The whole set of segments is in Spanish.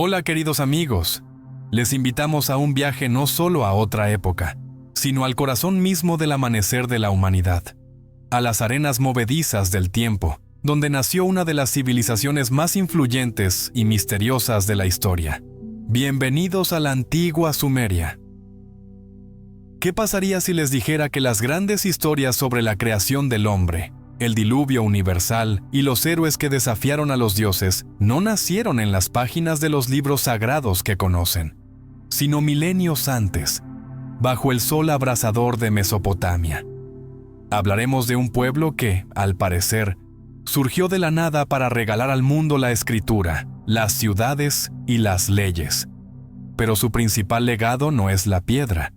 Hola queridos amigos, les invitamos a un viaje no solo a otra época, sino al corazón mismo del amanecer de la humanidad, a las arenas movedizas del tiempo, donde nació una de las civilizaciones más influyentes y misteriosas de la historia. Bienvenidos a la antigua Sumeria. ¿Qué pasaría si les dijera que las grandes historias sobre la creación del hombre, el diluvio universal y los héroes que desafiaron a los dioses no nacieron en las páginas de los libros sagrados que conocen, sino milenios antes, bajo el sol abrasador de Mesopotamia? Hablaremos de un pueblo que, al parecer, surgió de la nada para regalar al mundo la escritura, las ciudades y las leyes. Pero su principal legado no es la piedra,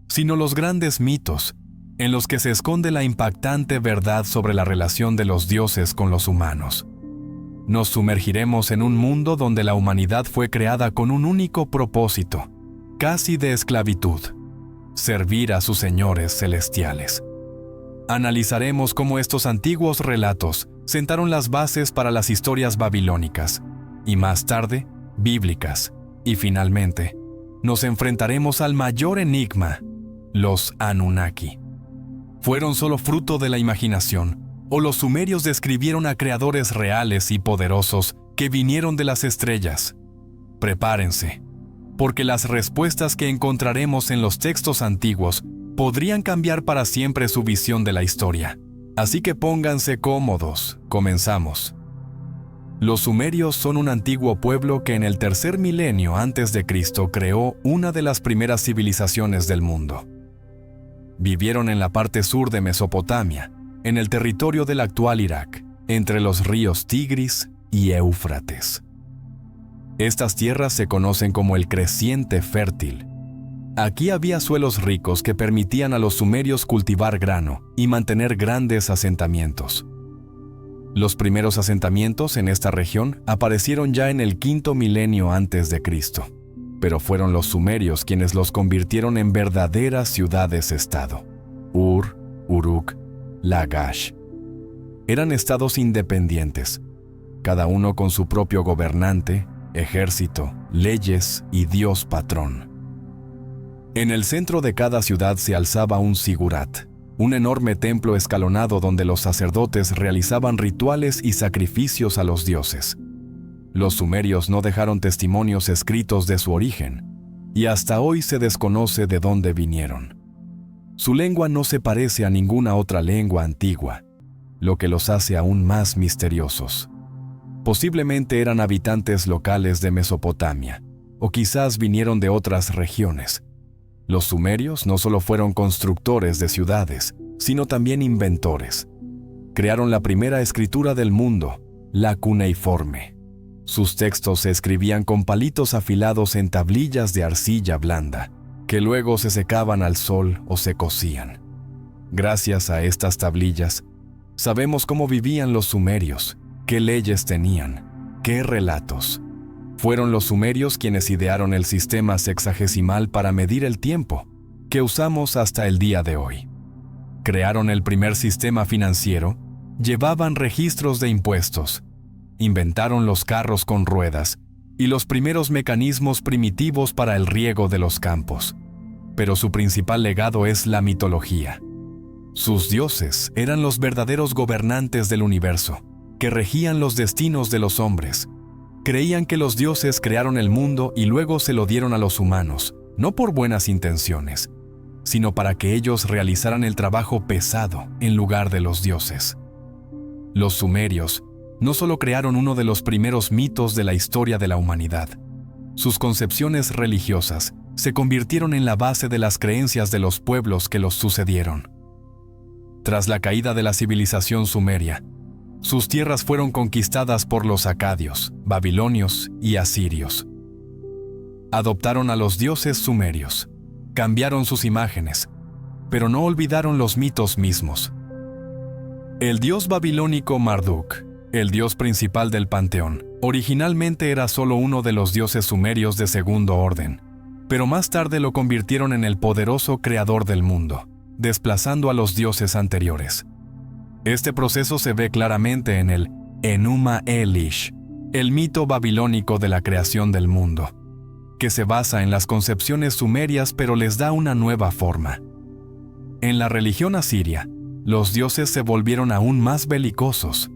sino los grandes mitos, en los que se esconde la impactante verdad sobre la relación de los dioses con los humanos. Nos sumergiremos en un mundo donde la humanidad fue creada con un único propósito, casi de esclavitud: servir a sus señores celestiales. Analizaremos cómo estos antiguos relatos sentaron las bases para las historias babilónicas, y más tarde, bíblicas, y finalmente, nos enfrentaremos al mayor enigma: los Anunnaki. ¿Fueron solo fruto de la imaginación, o los sumerios describieron a creadores reales y poderosos que vinieron de las estrellas? Prepárense, porque las respuestas que encontraremos en los textos antiguos podrían cambiar para siempre su visión de la historia. Así que pónganse cómodos, comenzamos. Los sumerios son un antiguo pueblo que en el tercer milenio antes de Cristo creó una de las primeras civilizaciones del mundo. Vivieron en la parte sur de Mesopotamia, en el territorio del actual Irak, entre los ríos Tigris y Éufrates. Estas tierras se conocen como el creciente fértil. Aquí había suelos ricos que permitían a los sumerios cultivar grano y mantener grandes asentamientos. Los primeros asentamientos en esta región aparecieron ya en el quinto milenio antes de Cristo, pero fueron los sumerios quienes los convirtieron en verdaderas ciudades-estado. Ur, Uruk, Lagash. Eran estados independientes, cada uno con su propio gobernante, ejército, leyes y dios patrón. En el centro de cada ciudad se alzaba un sigurat, un enorme templo escalonado donde los sacerdotes realizaban rituales y sacrificios a los dioses. Los sumerios no dejaron testimonios escritos de su origen, y hasta hoy se desconoce de dónde vinieron. Su lengua no se parece a ninguna otra lengua antigua, lo que los hace aún más misteriosos. Posiblemente eran habitantes locales de Mesopotamia, o quizás vinieron de otras regiones. Los sumerios no solo fueron constructores de ciudades, sino también inventores. Crearon la primera escritura del mundo, la cuneiforme. Sus textos se escribían con palitos afilados en tablillas de arcilla blanda, que luego se secaban al sol o se cocían. Gracias a estas tablillas, sabemos cómo vivían los sumerios, qué leyes tenían, qué relatos. Fueron los sumerios quienes idearon el sistema sexagesimal para medir el tiempo, que usamos hasta el día de hoy. Crearon el primer sistema financiero, llevaban registros de impuestos, inventaron los carros con ruedas y los primeros mecanismos primitivos para el riego de los campos. Pero su principal legado es la mitología. Sus dioses eran los verdaderos gobernantes del universo, que regían los destinos de los hombres. Creían que los dioses crearon el mundo y luego se lo dieron a los humanos, no por buenas intenciones, sino para que ellos realizaran el trabajo pesado en lugar de los dioses. Los sumerios no solo crearon uno de los primeros mitos de la historia de la humanidad. Sus concepciones religiosas se convirtieron en la base de las creencias de los pueblos que los sucedieron. Tras la caída de la civilización sumeria, sus tierras fueron conquistadas por los acadios, babilonios y asirios. Adoptaron a los dioses sumerios, cambiaron sus imágenes, pero no olvidaron los mitos mismos. El dios babilónico Marduk, el dios principal del panteón, originalmente era solo uno de los dioses sumerios de segundo orden, pero más tarde lo convirtieron en el poderoso creador del mundo, desplazando a los dioses anteriores. Este proceso se ve claramente en el Enuma Elish, el mito babilónico de la creación del mundo, que se basa en las concepciones sumerias pero les da una nueva forma. En la religión asiria, los dioses se volvieron aún más belicosos.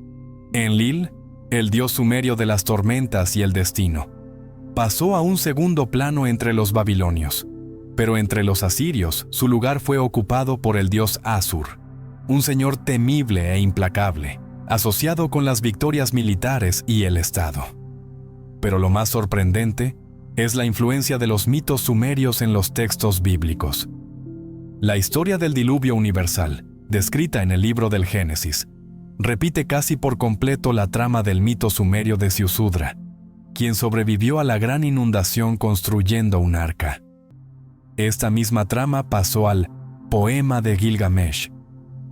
Enlil, el dios sumerio de las tormentas y el destino, pasó a un segundo plano entre los babilonios, pero entre los asirios su lugar fue ocupado por el dios Asur, un señor temible e implacable, asociado con las victorias militares y el Estado. Pero lo más sorprendente es la influencia de los mitos sumerios en los textos bíblicos. La historia del diluvio universal, descrita en el libro del Génesis, repite casi por completo la trama del mito sumerio de Ziusudra, quien sobrevivió a la gran inundación construyendo un arca. Esta misma trama pasó al Poema de Gilgamesh,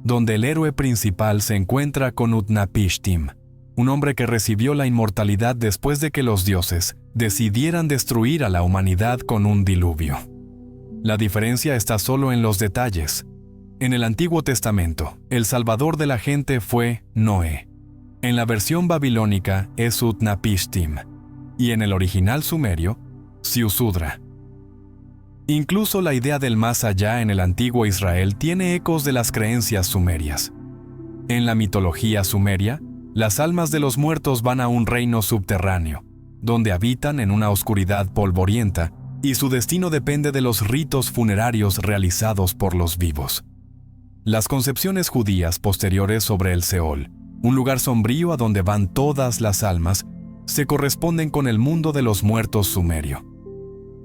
donde el héroe principal se encuentra con Utnapishtim, un hombre que recibió la inmortalidad después de que los dioses decidieran destruir a la humanidad con un diluvio. La diferencia está solo en los detalles. En el Antiguo Testamento, el salvador de la gente fue Noé. En la versión babilónica es Utnapishtim, y en el original sumerio, Ziusudra. Incluso la idea del más allá en el antiguo Israel tiene ecos de las creencias sumerias. En la mitología sumeria, las almas de los muertos van a un reino subterráneo, donde habitan en una oscuridad polvorienta, y su destino depende de los ritos funerarios realizados por los vivos. Las concepciones judías posteriores sobre el Seol, un lugar sombrío a donde van todas las almas, se corresponden con el mundo de los muertos sumerio.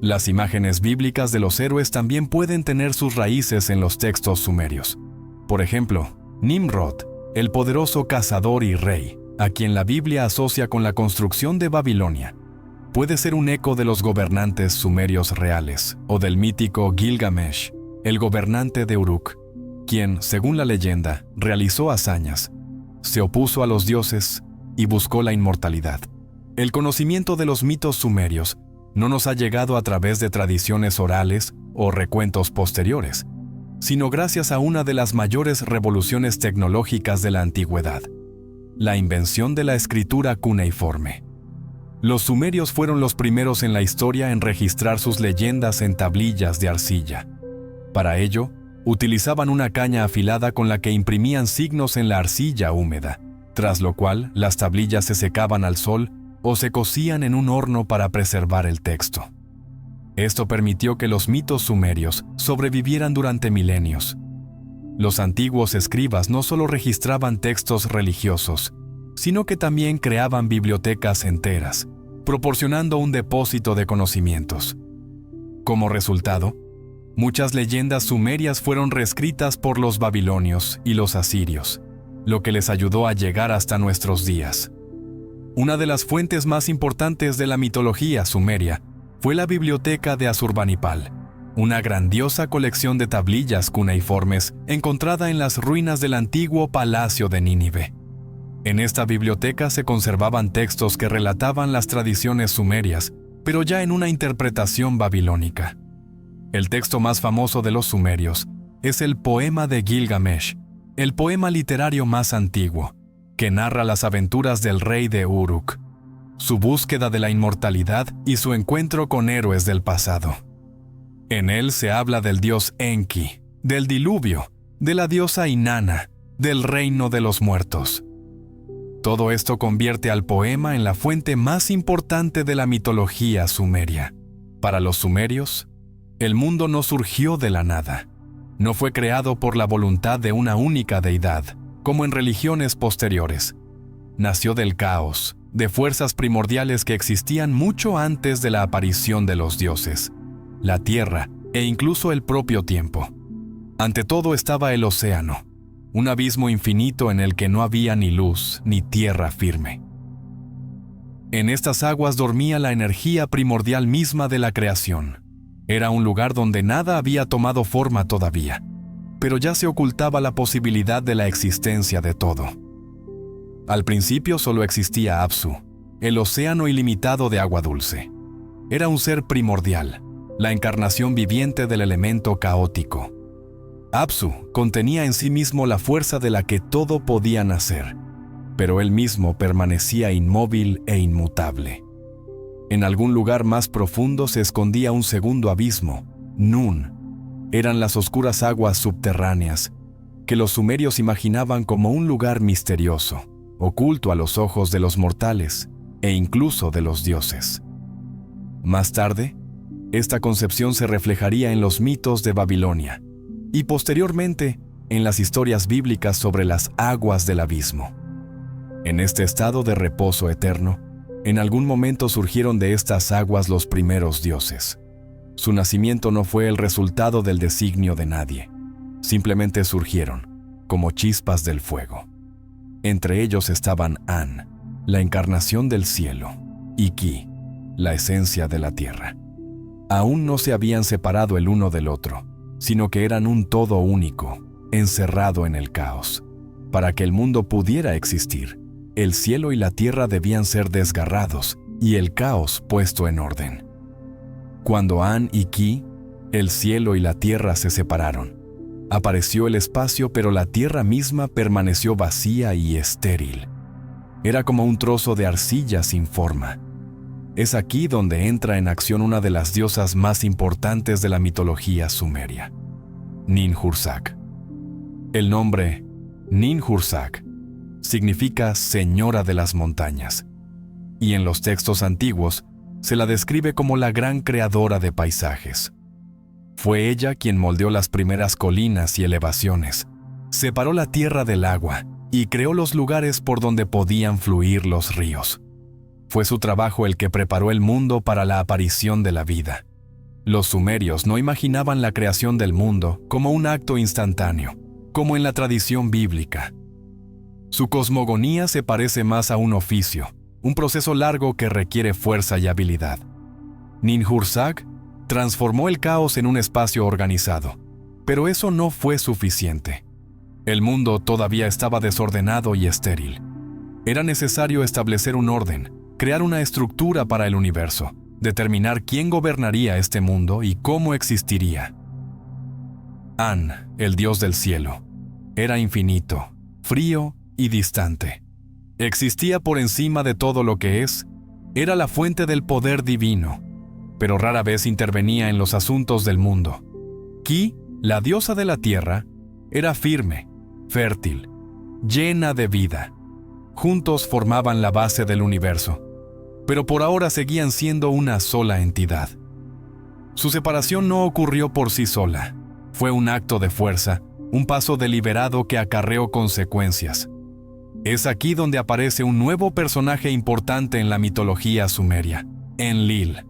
Las imágenes bíblicas de los héroes también pueden tener sus raíces en los textos sumerios. Por ejemplo, Nimrod, el poderoso cazador y rey, a quien la Biblia asocia con la construcción de Babilonia, puede ser un eco de los gobernantes sumerios reales, o del mítico Gilgamesh, el gobernante de Uruk, quien, según la leyenda, realizó hazañas, se opuso a los dioses y buscó la inmortalidad. El conocimiento de los mitos sumerios no nos ha llegado a través de tradiciones orales o recuentos posteriores, sino gracias a una de las mayores revoluciones tecnológicas de la antigüedad, la invención de la escritura cuneiforme. Los sumerios fueron los primeros en la historia en registrar sus leyendas en tablillas de arcilla. Para ello, utilizaban una caña afilada con la que imprimían signos en la arcilla húmeda, tras lo cual las tablillas se secaban al sol o se cocían en un horno para preservar el texto. Esto permitió que los mitos sumerios sobrevivieran durante milenios. Los antiguos escribas no solo registraban textos religiosos, sino que también creaban bibliotecas enteras, proporcionando un depósito de conocimientos. Como resultado, muchas leyendas sumerias fueron reescritas por los babilonios y los asirios, lo que les ayudó a llegar hasta nuestros días. Una de las fuentes más importantes de la mitología sumeria fue la biblioteca de Asurbanipal, una grandiosa colección de tablillas cuneiformes encontrada en las ruinas del antiguo palacio de Nínive. En esta biblioteca se conservaban textos que relataban las tradiciones sumerias, pero ya en una interpretación babilónica. El texto más famoso de los sumerios es el Poema de Gilgamesh, el poema literario más antiguo, que narra las aventuras del rey de Uruk, su búsqueda de la inmortalidad y su encuentro con héroes del pasado. En él se habla del dios Enki, del diluvio, de la diosa Inanna, del reino de los muertos. Todo esto convierte al poema en la fuente más importante de la mitología sumeria. Para los sumerios, el mundo no surgió de la nada. No fue creado por la voluntad de una única deidad, como en religiones posteriores. Nació del caos, de fuerzas primordiales que existían mucho antes de la aparición de los dioses, la tierra e incluso el propio tiempo. Ante todo estaba el océano, un abismo infinito en el que no había ni luz ni tierra firme. En estas aguas dormía la energía primordial misma de la creación. Era un lugar donde nada había tomado forma todavía, pero ya se ocultaba la posibilidad de la existencia de todo. Al principio solo existía Apsu, el océano ilimitado de agua dulce. Era un ser primordial, la encarnación viviente del elemento caótico. Apsu contenía en sí mismo la fuerza de la que todo podía nacer, pero él mismo permanecía inmóvil e inmutable. En algún lugar más profundo se escondía un segundo abismo, Nun. Eran las oscuras aguas subterráneas, que los sumerios imaginaban como un lugar misterioso, oculto a los ojos de los mortales e incluso de los dioses. Más tarde, esta concepción se reflejaría en los mitos de Babilonia y posteriormente en las historias bíblicas sobre las aguas del abismo. En este estado de reposo eterno, en algún momento surgieron de estas aguas los primeros dioses. Su nacimiento no fue el resultado del designio de nadie, simplemente surgieron, como chispas del fuego. Entre ellos estaban An, la encarnación del cielo, y Ki, la esencia de la tierra. Aún no se habían separado el uno del otro, sino que eran un todo único, encerrado en el caos. Para que el mundo pudiera existir, el cielo y la tierra debían ser desgarrados y el caos puesto en orden. Cuando An y Ki, el cielo y la tierra se separaron, apareció el espacio, pero la tierra misma permaneció vacía y estéril. Era como un trozo de arcilla sin forma. Es aquí donde entra en acción una de las diosas más importantes de la mitología sumeria, Ninhursag. El nombre Ninhursag significa Señora de las Montañas, y en los textos antiguos se la describe como la gran creadora de paisajes. Fue ella quien moldeó las primeras colinas y elevaciones, separó la tierra del agua y creó los lugares por donde podían fluir los ríos. Fue su trabajo el que preparó el mundo para la aparición de la vida. Los sumerios no imaginaban la creación del mundo como un acto instantáneo, como en la tradición bíblica. Su cosmogonía se parece más a un oficio, un proceso largo que requiere fuerza y habilidad. Ninhursag transformó el caos en un espacio organizado, pero eso no fue suficiente. El mundo todavía estaba desordenado y estéril. Era necesario establecer un orden, crear una estructura para el universo, determinar quién gobernaría este mundo y cómo existiría. An, el dios del cielo, era infinito, frío y distante. Existía por encima de todo lo que es, era la fuente del poder divino, pero rara vez intervenía en los asuntos del mundo. Ki, la diosa de la tierra, era firme, fértil, llena de vida. Juntos formaban la base del universo, pero por ahora seguían siendo una sola entidad. Su separación no ocurrió por sí sola. Fue un acto de fuerza, un paso deliberado que acarreó consecuencias. Es aquí donde aparece un nuevo personaje importante en la mitología sumeria, Enlil.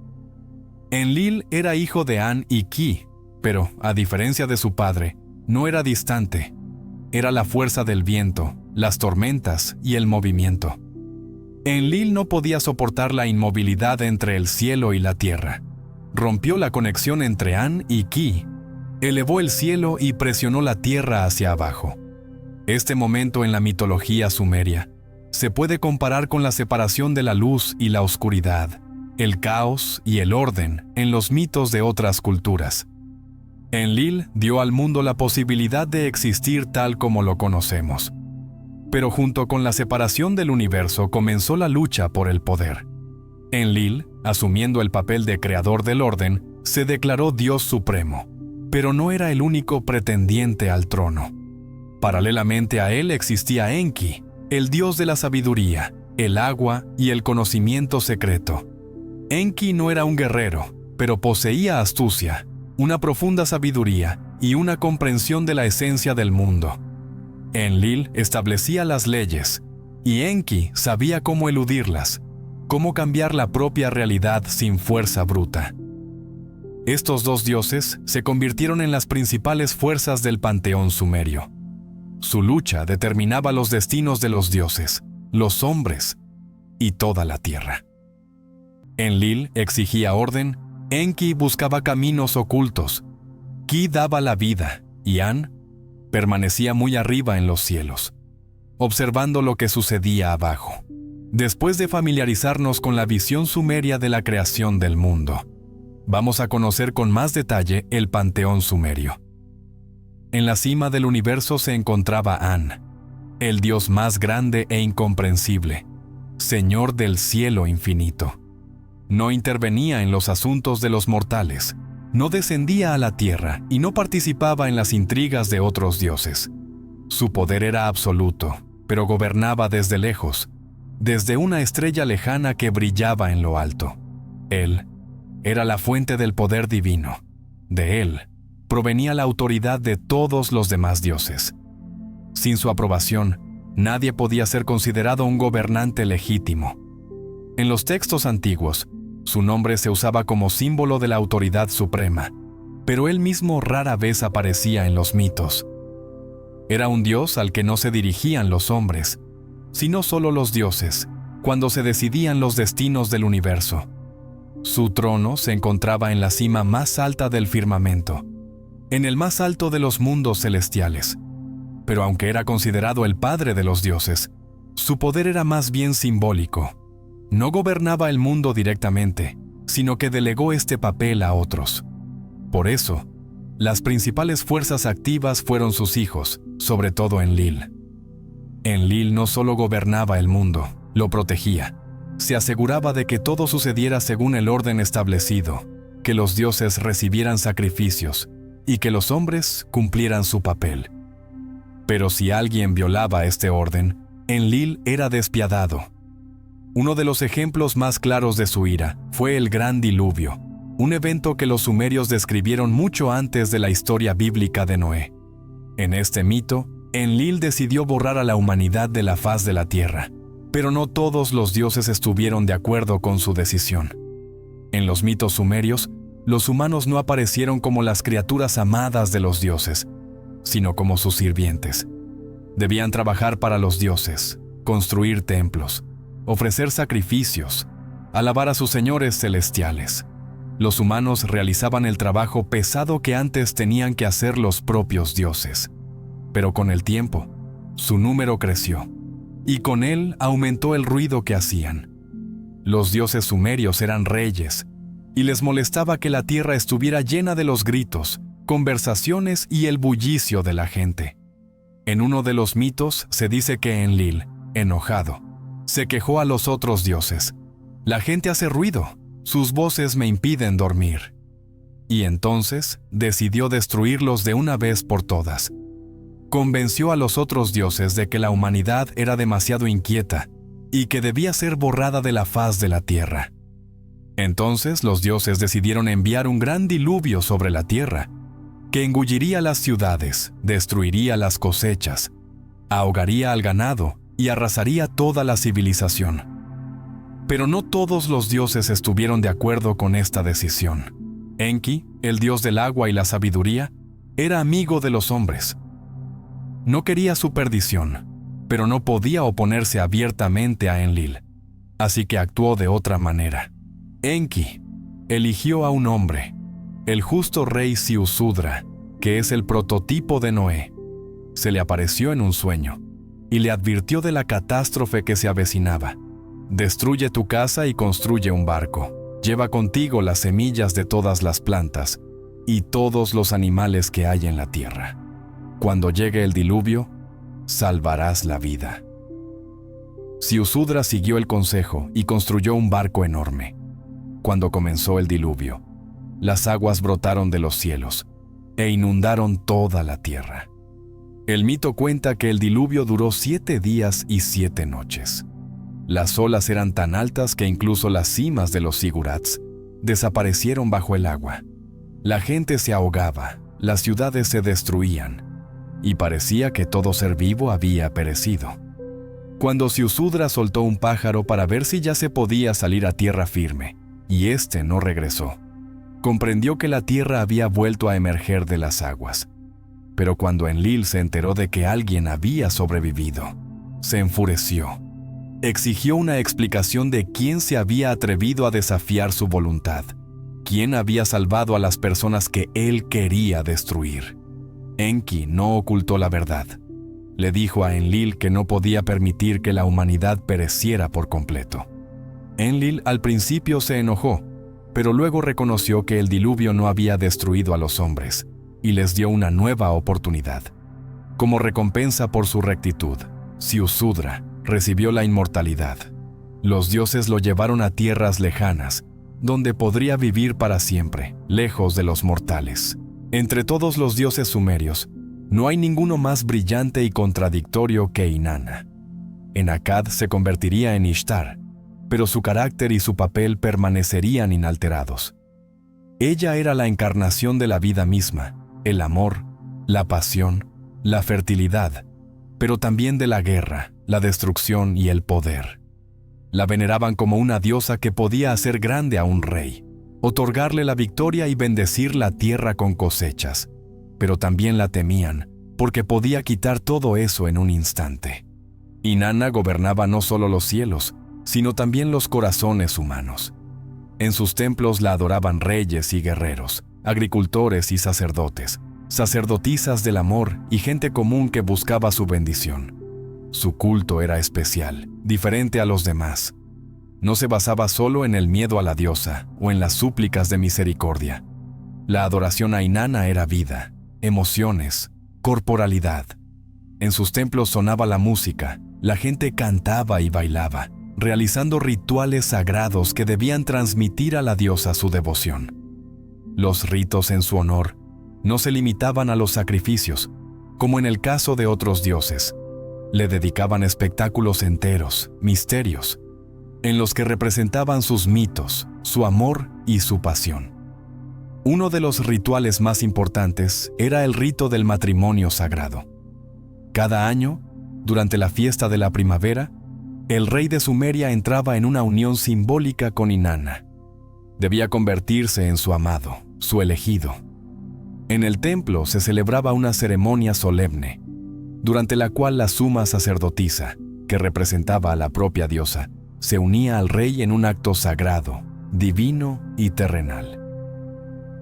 Enlil era hijo de An y Ki, pero, a diferencia de su padre, no era distante. Era la fuerza del viento, las tormentas y el movimiento. Enlil no podía soportar la inmovilidad entre el cielo y la tierra. Rompió la conexión entre An y Ki, elevó el cielo y presionó la tierra hacia abajo. Este momento en la mitología sumeria se puede comparar con la separación de la luz y la oscuridad, el caos y el orden en los mitos de otras culturas. Enlil dio al mundo la posibilidad de existir tal como lo conocemos. Pero junto con la separación del universo comenzó la lucha por el poder. Enlil, asumiendo el papel de creador del orden, se declaró Dios supremo, pero no era el único pretendiente al trono. Paralelamente a él existía Enki, el dios de la sabiduría, el agua y el conocimiento secreto. Enki no era un guerrero, pero poseía astucia, una profunda sabiduría y una comprensión de la esencia del mundo. Enlil establecía las leyes, y Enki sabía cómo eludirlas, cómo cambiar la propia realidad sin fuerza bruta. Estos dos dioses se convirtieron en las principales fuerzas del panteón sumerio. Su lucha determinaba los destinos de los dioses, los hombres y toda la tierra. Enlil exigía orden, Enki buscaba caminos ocultos, Ki daba la vida y An permanecía muy arriba en los cielos, observando lo que sucedía abajo. Después de familiarizarnos con la visión sumeria de la creación del mundo, vamos a conocer con más detalle el panteón sumerio. En la cima del universo se encontraba An. el Dios más grande e incomprensible, Señor del cielo infinito. No intervenía en los asuntos de los mortales, no descendía a la tierra y no participaba en las intrigas de otros dioses. Su poder era absoluto, pero gobernaba desde lejos, desde una estrella lejana que brillaba en lo alto. Él era la fuente del poder divino. De él provenía la autoridad de todos los demás dioses. Sin su aprobación, nadie podía ser considerado un gobernante legítimo. En los textos antiguos, su nombre se usaba como símbolo de la autoridad suprema, pero él mismo rara vez aparecía en los mitos. Era un dios al que no se dirigían los hombres, sino solo los dioses, cuando se decidían los destinos del universo. Su trono se encontraba en la cima más alta del firmamento, en el más alto de los mundos celestiales. Pero aunque era considerado el padre de los dioses, su poder era más bien simbólico. No gobernaba el mundo directamente, sino que delegó este papel a otros. Por eso, las principales fuerzas activas fueron sus hijos, sobre todo Enlil. Enlil no solo gobernaba el mundo, lo protegía. Se aseguraba de que todo sucediera según el orden establecido, que los dioses recibieran sacrificios y que los hombres cumplieran su papel. Pero si alguien violaba este orden, Enlil era despiadado. Uno de los ejemplos más claros de su ira fue el Gran Diluvio, un evento que los sumerios describieron mucho antes de la historia bíblica de Noé. En este mito, Enlil decidió borrar a la humanidad de la faz de la tierra, pero no todos los dioses estuvieron de acuerdo con su decisión. En los mitos sumerios, los humanos no aparecieron como las criaturas amadas de los dioses, sino como sus sirvientes. Debían trabajar para los dioses, construir templos, ofrecer sacrificios, alabar a sus señores celestiales. Los humanos realizaban el trabajo pesado que antes tenían que hacer los propios dioses. Pero con el tiempo, su número creció, y con él aumentó el ruido que hacían. Los dioses sumerios eran reyes, y les molestaba que la tierra estuviera llena de los gritos, conversaciones y el bullicio de la gente. En uno de los mitos se dice que Enlil, enojado, se quejó a los otros dioses. La gente hace ruido, sus voces me impiden dormir. Y entonces decidió destruirlos de una vez por todas. Convenció a los otros dioses de que la humanidad era demasiado inquieta y que debía ser borrada de la faz de la tierra. Entonces los dioses decidieron enviar un gran diluvio sobre la tierra, que engulliría las ciudades, destruiría las cosechas, ahogaría al ganado y arrasaría toda la civilización. Pero no todos los dioses estuvieron de acuerdo con esta decisión. Enki, el dios del agua y la sabiduría, era amigo de los hombres. No quería su perdición, pero no podía oponerse abiertamente a Enlil, así que actuó de otra manera. Enki eligió a un hombre, el justo rey Ziusudra, que es el prototipo de Noé. Se le apareció en un sueño y le advirtió de la catástrofe que se avecinaba. Destruye tu casa y construye un barco. Lleva contigo las semillas de todas las plantas y todos los animales que hay en la tierra. Cuando llegue el diluvio, salvarás la vida. Ziusudra siguió el consejo y construyó un barco enorme. Cuando comenzó el diluvio, las aguas brotaron de los cielos e inundaron toda la tierra. El mito cuenta que el diluvio duró 7 días y 7 noches. Las olas eran tan altas que incluso las cimas de los zigurats desaparecieron bajo el agua. La gente se ahogaba, las ciudades se destruían, y parecía que todo ser vivo había perecido. Cuando Ziusudra soltó un pájaro para ver si ya se podía salir a tierra firme, y éste no regresó, comprendió que la tierra había vuelto a emerger de las aguas. Pero cuando Enlil se enteró de que alguien había sobrevivido, se enfureció. Exigió una explicación de quién se había atrevido a desafiar su voluntad, quién había salvado a las personas que él quería destruir. Enki no ocultó la verdad. Le dijo a Enlil que no podía permitir que la humanidad pereciera por completo. Enlil al principio se enojó, pero luego reconoció que el diluvio no había destruido a los hombres, y les dio una nueva oportunidad. Como recompensa por su rectitud, Ziusudra, recibió la inmortalidad. Los dioses lo llevaron a tierras lejanas, donde podría vivir para siempre, lejos de los mortales. Entre todos los dioses sumerios, no hay ninguno más brillante y contradictorio que Inanna. En Akkad se convertiría en Ishtar, pero su carácter y su papel permanecerían inalterados. Ella era la encarnación de la vida misma, el amor, la pasión, la fertilidad, pero también de la guerra, la destrucción y el poder. La veneraban como una diosa que podía hacer grande a un rey, otorgarle la victoria y bendecir la tierra con cosechas, pero también la temían, porque podía quitar todo eso en un instante. Inanna gobernaba no solo los cielos, sino también los corazones humanos. En sus templos la adoraban reyes y guerreros, agricultores y sacerdotes, sacerdotisas del amor y gente común que buscaba su bendición. Su culto era especial, diferente a los demás. No se basaba solo en el miedo a la diosa o en las súplicas de misericordia. La adoración a Inanna era vida, emociones, corporalidad. En sus templos sonaba la música, la gente cantaba y bailaba, realizando rituales sagrados que debían transmitir a la diosa su devoción. Los ritos en su honor no se limitaban a los sacrificios, como en el caso de otros dioses. Le dedicaban espectáculos enteros, misterios, en los que representaban sus mitos, su amor y su pasión. Uno de los rituales más importantes era el rito del matrimonio sagrado. Cada año, durante la fiesta de la primavera, el rey de Sumeria entraba en una unión simbólica con Inanna. Debía convertirse en su amado, su elegido. En el templo se celebraba una ceremonia solemne, durante la cual la suma sacerdotisa, que representaba a la propia diosa, se unía al rey en un acto sagrado, divino y terrenal.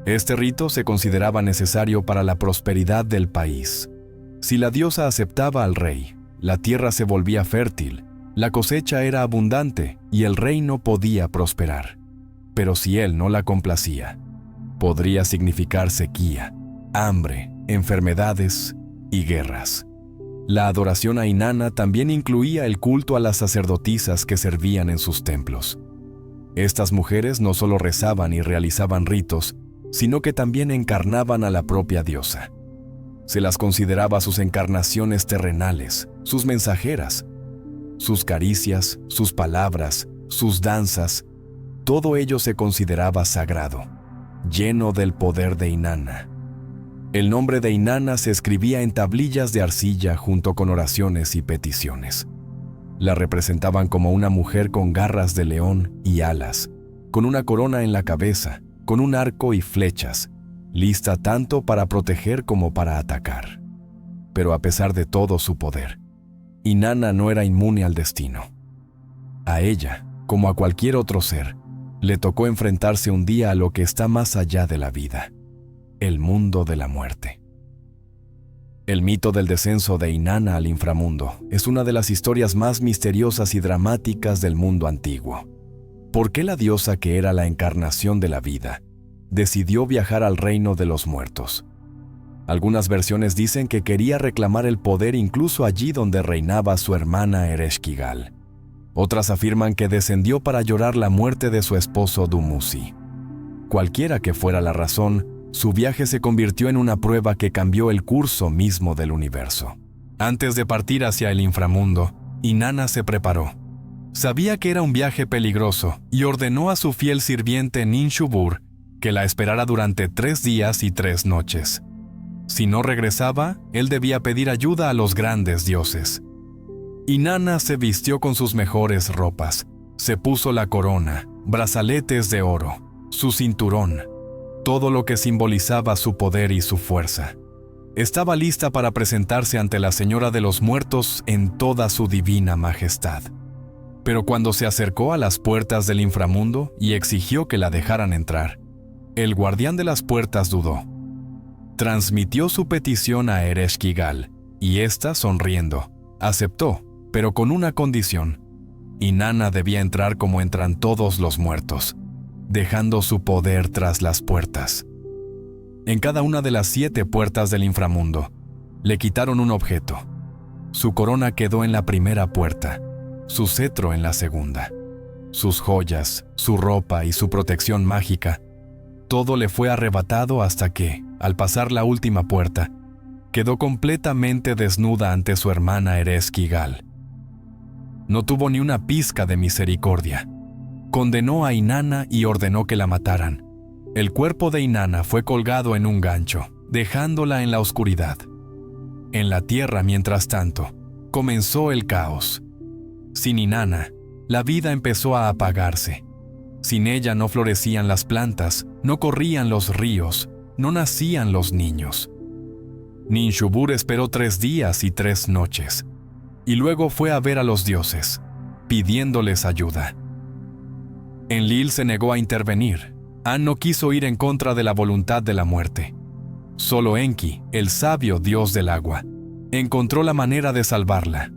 Este rito se consideraba necesario para la prosperidad del país. Si la diosa aceptaba al rey, la tierra se volvía fértil, la cosecha era abundante y el reino podía prosperar. Pero si él no la complacía, podría significar sequía, hambre, enfermedades y guerras. La adoración a Inanna también incluía el culto a las sacerdotisas que servían en sus templos. Estas mujeres no solo rezaban y realizaban ritos, sino que también encarnaban a la propia diosa. Se las consideraba sus encarnaciones terrenales, sus mensajeras. Sus caricias, sus palabras, sus danzas, todo ello se consideraba sagrado, lleno del poder de Inanna. El nombre de Inanna se escribía en tablillas de arcilla junto con oraciones y peticiones. La representaban como una mujer con garras de león y alas, con una corona en la cabeza, con un arco y flechas, lista tanto para proteger como para atacar. Pero a pesar de todo su poder, Inanna no era inmune al destino. A ella, como a cualquier otro ser, le tocó enfrentarse un día a lo que está más allá de la vida, el mundo de la muerte. El mito del descenso de Inanna al inframundo es una de las historias más misteriosas y dramáticas del mundo antiguo. ¿Por qué la diosa, que era la encarnación de la vida, decidió viajar al reino de los muertos? Algunas versiones dicen que quería reclamar el poder incluso allí donde reinaba su hermana Ereshkigal. Otras afirman que descendió para llorar la muerte de su esposo Dumuzi. Cualquiera que fuera la razón, su viaje se convirtió en una prueba que cambió el curso mismo del universo. Antes de partir hacia el inframundo, Inanna se preparó. Sabía que era un viaje peligroso y ordenó a su fiel sirviente Ninshubur que la esperara durante 3 días y 3 noches. Si no regresaba, él debía pedir ayuda a los grandes dioses. Inanna se vistió con sus mejores ropas, se puso la corona, brazaletes de oro, su cinturón, todo lo que simbolizaba su poder y su fuerza. Estaba lista para presentarse ante la Señora de los Muertos en toda su divina majestad. Pero cuando se acercó a las puertas del inframundo y exigió que la dejaran entrar, el guardián de las puertas dudó. Transmitió su petición a Ereshkigal, y ésta, sonriendo, aceptó, pero con una condición. Inanna debía entrar como entran todos los muertos, dejando su poder tras las puertas. En cada una de las 7 puertas del inframundo, le quitaron un objeto. Su corona quedó en la primera puerta, su cetro en la segunda. Sus joyas, su ropa y su protección mágica, todo le fue arrebatado hasta que, al pasar la última puerta, quedó completamente desnuda ante su hermana Ereshkigal. No tuvo ni una pizca de misericordia. Condenó a Inanna y ordenó que la mataran. El cuerpo de Inanna fue colgado en un gancho, dejándola en la oscuridad. En la tierra, mientras tanto, comenzó el caos. Sin Inanna, la vida empezó a apagarse. Sin ella no florecían las plantas, no corrían los ríos, no nacían los niños. Ninshubur esperó 3 días y 3 noches, y luego fue a ver a los dioses, pidiéndoles ayuda. Enlil se negó a intervenir. An no quiso ir en contra de la voluntad de la muerte. Solo Enki, el sabio dios del agua, encontró la manera de salvarla.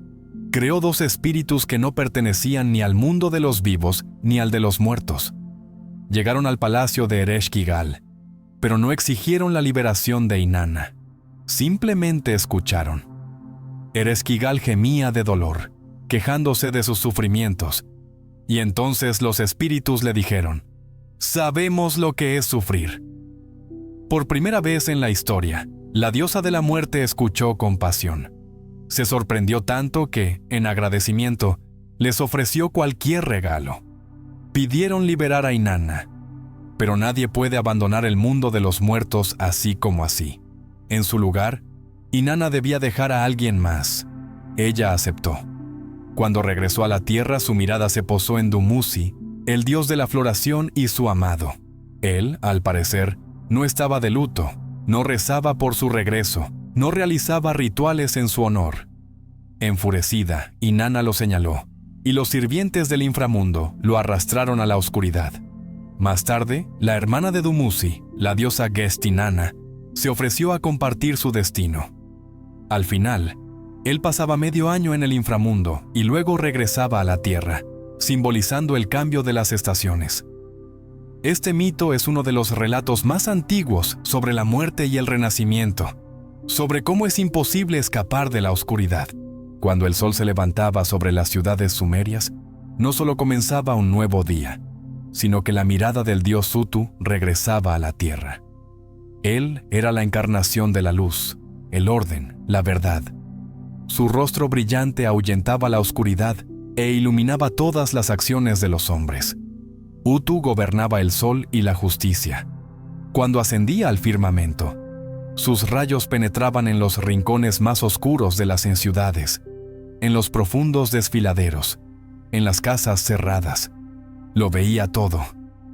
Creó 2 espíritus que no pertenecían ni al mundo de los vivos ni al de los muertos. Llegaron al palacio de Ereshkigal, pero no exigieron la liberación de Inanna. Simplemente escucharon. Ereshkigal gemía de dolor, quejándose de sus sufrimientos, y entonces los espíritus le dijeron: «Sabemos lo que es sufrir». Por primera vez en la historia, la diosa de la muerte escuchó compasión. Se sorprendió tanto que, en agradecimiento, les ofreció cualquier regalo. Pidieron liberar a Inanna, pero nadie puede abandonar el mundo de los muertos así como así. En su lugar, Inanna debía dejar a alguien más. Ella aceptó. Cuando regresó a la tierra, su mirada se posó en Dumuzi, el dios de la floración y su amado. Él, al parecer, no estaba de luto, no rezaba por su regreso, no realizaba rituales en su honor. Enfurecida, Inanna lo señaló, y los sirvientes del inframundo lo arrastraron a la oscuridad. Más tarde, la hermana de Dumuzi, la diosa Gest-Inanna, se ofreció a compartir su destino. Al final, él pasaba medio año en el inframundo y luego regresaba a la tierra, simbolizando el cambio de las estaciones. Este mito es uno de los relatos más antiguos sobre la muerte y el renacimiento, sobre cómo es imposible escapar de la oscuridad. Cuando el sol se levantaba sobre las ciudades sumerias, no solo comenzaba un nuevo día, sino que la mirada del dios Utu regresaba a la tierra. Él era la encarnación de la luz, el orden, la verdad. Su rostro brillante ahuyentaba la oscuridad e iluminaba todas las acciones de los hombres. Utu gobernaba el sol y la justicia. Cuando ascendía al firmamento, sus rayos penetraban en los rincones más oscuros de las ciudades, en los profundos desfiladeros, en las casas cerradas. Lo veía todo: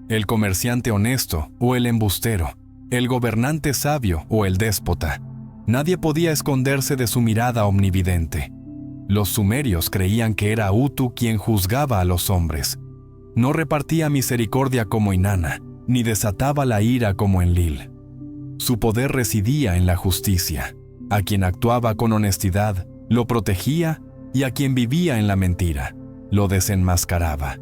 el comerciante honesto o el embustero, el gobernante sabio o el déspota. Nadie podía esconderse de su mirada omnividente. Los sumerios creían que era Utu quien juzgaba a los hombres. No repartía misericordia como Inanna, ni desataba la ira como Enlil. Su poder residía en la justicia. A quien actuaba con honestidad, lo protegía, y a quien vivía en la mentira, lo desenmascaraba.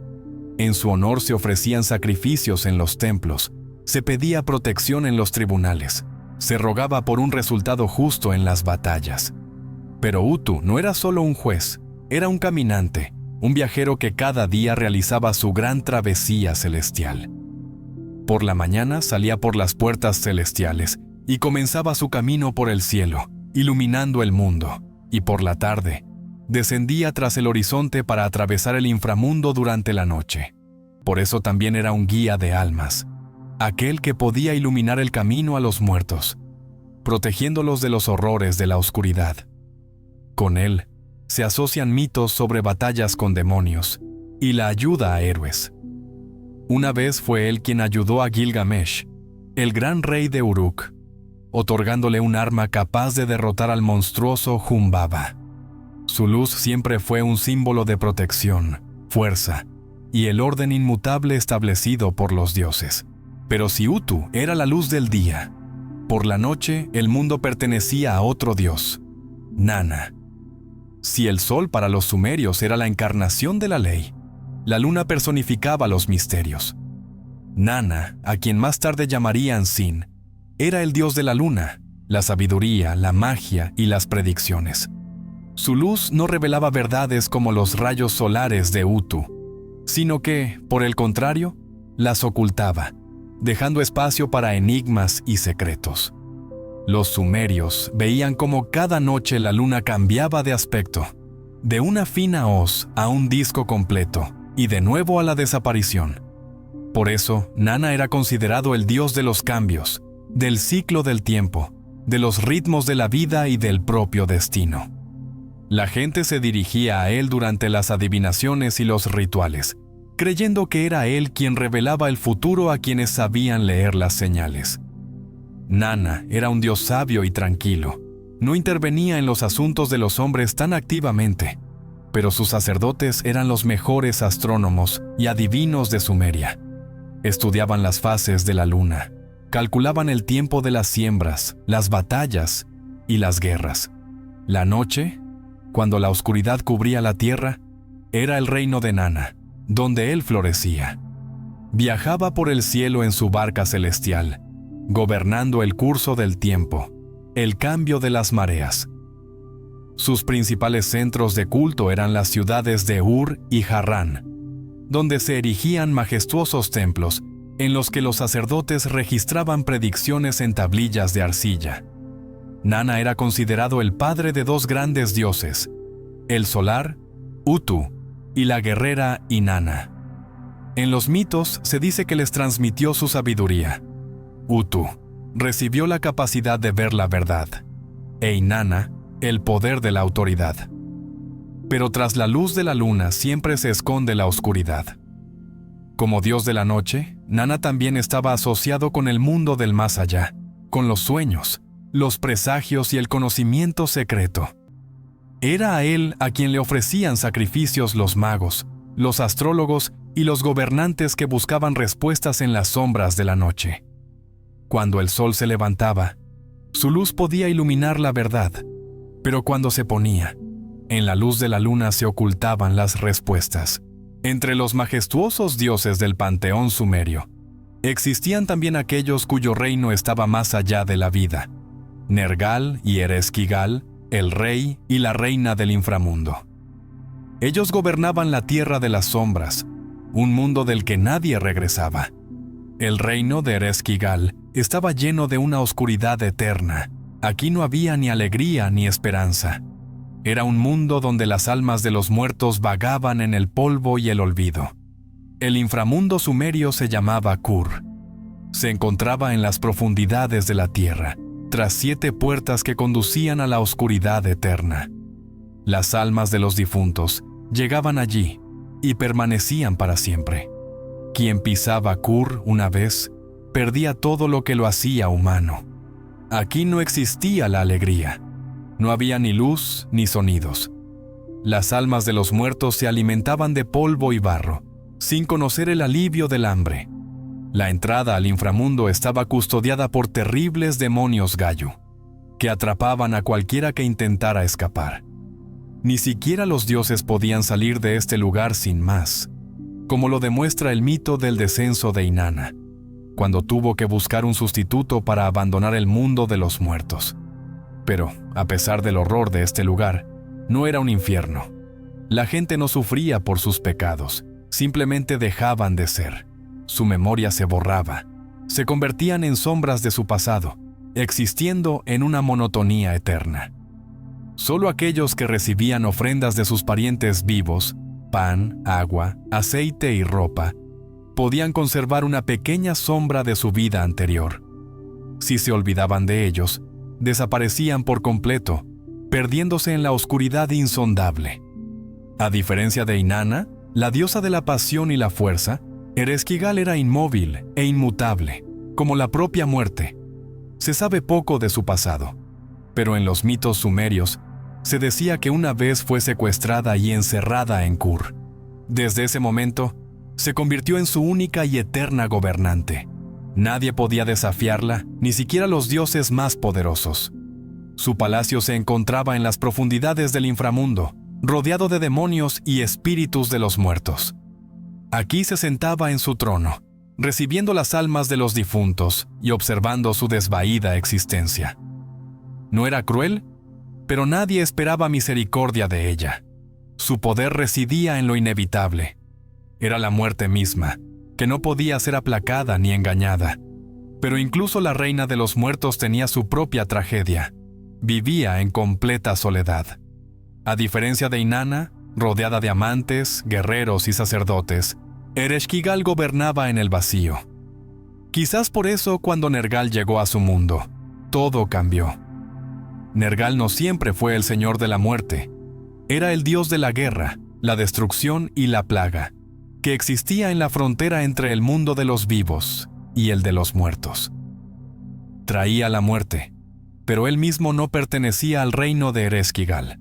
En su honor se ofrecían sacrificios en los templos, se pedía protección en los tribunales, se rogaba por un resultado justo en las batallas. Pero Utu no era solo un juez, era un caminante, un viajero que cada día realizaba su gran travesía celestial. Por la mañana salía por las puertas celestiales y comenzaba su camino por el cielo, iluminando el mundo, y por la tarde descendía tras el horizonte para atravesar el inframundo durante la noche. Por eso también era un guía de almas, aquel que podía iluminar el camino a los muertos, protegiéndolos de los horrores de la oscuridad. Con él se asocian mitos sobre batallas con demonios y la ayuda a héroes. Una vez fue él quien ayudó a Gilgamesh, el gran rey de Uruk, otorgándole un arma capaz de derrotar al monstruoso Humbaba. Su luz siempre fue un símbolo de protección, fuerza y el orden inmutable establecido por los dioses. Pero si Utu era la luz del día, por la noche el mundo pertenecía a otro dios, Nana. Si el sol para los sumerios era la encarnación de la ley, la luna personificaba los misterios. Nana, a quien más tarde llamarían Sin, era el dios de la luna, la sabiduría, la magia y las predicciones. Su luz no revelaba verdades como los rayos solares de Utu, sino que, por el contrario, las ocultaba, dejando espacio para enigmas y secretos. Los sumerios veían cómo cada noche la luna cambiaba de aspecto, de una fina hoz a un disco completo, y de nuevo a la desaparición. Por eso, Nana era considerado el dios de los cambios, del ciclo del tiempo, de los ritmos de la vida y del propio destino. La gente se dirigía a él durante las adivinaciones y los rituales, creyendo que era él quien revelaba el futuro a quienes sabían leer las señales. Nana era un dios sabio y tranquilo. No intervenía en los asuntos de los hombres tan activamente, pero sus sacerdotes eran los mejores astrónomos y adivinos de Sumeria. Estudiaban las fases de la luna, calculaban el tiempo de las siembras, las batallas y las guerras. La noche, cuando la oscuridad cubría la tierra, era el reino de Nana, donde él florecía. Viajaba por el cielo en su barca celestial, gobernando el curso del tiempo, el cambio de las mareas. Sus principales centros de culto eran las ciudades de Ur y Harrán, donde se erigían majestuosos templos en los que los sacerdotes registraban predicciones en tablillas de arcilla. Nana era considerado el padre de dos grandes dioses, el solar, Utu, y la guerrera Inanna. En los mitos se dice que les transmitió su sabiduría. Utu recibió la capacidad de ver la verdad, e Inanna, el poder de la autoridad. Pero tras la luz de la luna siempre se esconde la oscuridad. Como dios de la noche, Nana también estaba asociado con el mundo del más allá, con los sueños, los presagios y el conocimiento secreto. Era a él a quien le ofrecían sacrificios los magos, los astrólogos y los gobernantes que buscaban respuestas en las sombras de la noche. Cuando el sol se levantaba, su luz podía iluminar la verdad, pero cuando se ponía, en la luz de la luna se ocultaban las respuestas. Entre los majestuosos dioses del panteón sumerio, existían también aquellos cuyo reino estaba más allá de la vida: Nergal y Ereshkigal, el rey y la reina del inframundo. Ellos gobernaban la tierra de las sombras, un mundo del que nadie regresaba. El reino de Ereshkigal estaba lleno de una oscuridad eterna. Aquí no había ni alegría ni esperanza. Era un mundo donde las almas de los muertos vagaban en el polvo y el olvido. El inframundo sumerio se llamaba Kur. Se encontraba en las profundidades de la tierra, tras 7 puertas que conducían a la oscuridad eterna. Las almas de los difuntos llegaban allí y permanecían para siempre. Quien pisaba Kur una vez, perdía todo lo que lo hacía humano. Aquí no existía la alegría. No había ni luz ni sonidos. Las almas de los muertos se alimentaban de polvo y barro, sin conocer el alivio del hambre. La entrada al inframundo estaba custodiada por terribles demonios gallo, que atrapaban a cualquiera que intentara escapar. Ni siquiera los dioses podían salir de este lugar sin más, como lo demuestra el mito del descenso de Inanna, cuando tuvo que buscar un sustituto para abandonar el mundo de los muertos. Pero, a pesar del horror de este lugar, no era un infierno. La gente no sufría por sus pecados, simplemente dejaban de ser. Su memoria se borraba, se convertían en sombras de su pasado, existiendo en una monotonía eterna. Solo aquellos que recibían ofrendas de sus parientes vivos, pan, agua, aceite y ropa, podían conservar una pequeña sombra de su vida anterior. Si se olvidaban de ellos, desaparecían por completo, perdiéndose en la oscuridad insondable. A diferencia de Inanna, la diosa de la pasión y la fuerza, Ereshkigal era inmóvil e inmutable, como la propia muerte. Se sabe poco de su pasado, pero en los mitos sumerios se decía que una vez fue secuestrada y encerrada en Kur. Desde ese momento, se convirtió en su única y eterna gobernante. Nadie podía desafiarla, ni siquiera los dioses más poderosos. Su palacio se encontraba en las profundidades del inframundo, rodeado de demonios y espíritus de los muertos. Aquí se sentaba en su trono, recibiendo las almas de los difuntos y observando su desvaída existencia. ¿No era cruel? pero nadie esperaba misericordia de ella. Su poder residía en lo inevitable. Era la muerte misma, que no podía ser aplacada ni engañada. Pero incluso la reina de los muertos tenía su propia tragedia. Vivía en completa soledad. A diferencia de Inanna, rodeada de amantes, guerreros y sacerdotes, Ereshkigal gobernaba en el vacío. Quizás por eso, cuando Nergal llegó a su mundo, todo cambió. Nergal no siempre fue el señor de la muerte. Era el dios de la guerra, la destrucción y la plaga, que existía en la frontera entre el mundo de los vivos y el de los muertos. Traía la muerte, pero él mismo no pertenecía al reino de Ereshkigal,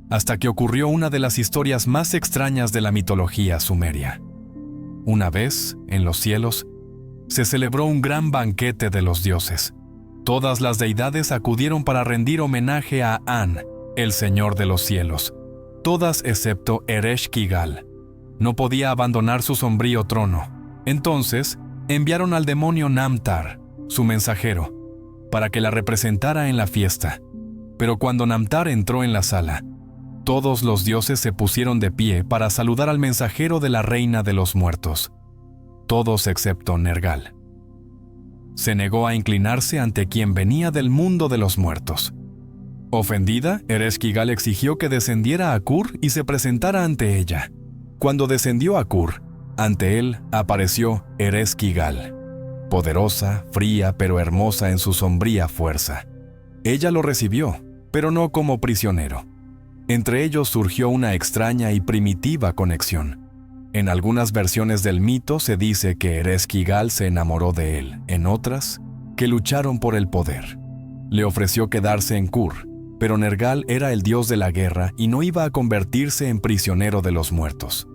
hasta que ocurrió una de las historias más extrañas de la mitología sumeria. Una vez, en los cielos, se celebró un gran banquete de los dioses. Todas las deidades acudieron para rendir homenaje a An, el señor de los cielos, todas excepto Ereshkigal. No podía abandonar su sombrío trono. Entonces, enviaron al demonio Namtar, su mensajero, para que la representara en la fiesta. Pero cuando Namtar entró en la sala, todos los dioses se pusieron de pie para saludar al mensajero de la reina de los muertos. Todos excepto Nergal. Se negó a inclinarse ante quien venía del mundo de los muertos. Ofendida, Ereshkigal exigió que descendiera a Kur y se presentara ante ella. Cuando descendió a Kur, ante él apareció Ereshkigal, poderosa, fría pero hermosa en su sombría fuerza. Ella lo recibió, pero no como prisionero. Entre ellos surgió una extraña y primitiva conexión. En algunas versiones del mito se dice que Ereshkigal se enamoró de él, en otras, que lucharon por el poder. Le ofreció quedarse en Kur, pero Nergal era el dios de la guerra y no iba a convertirse en prisionero de los muertos.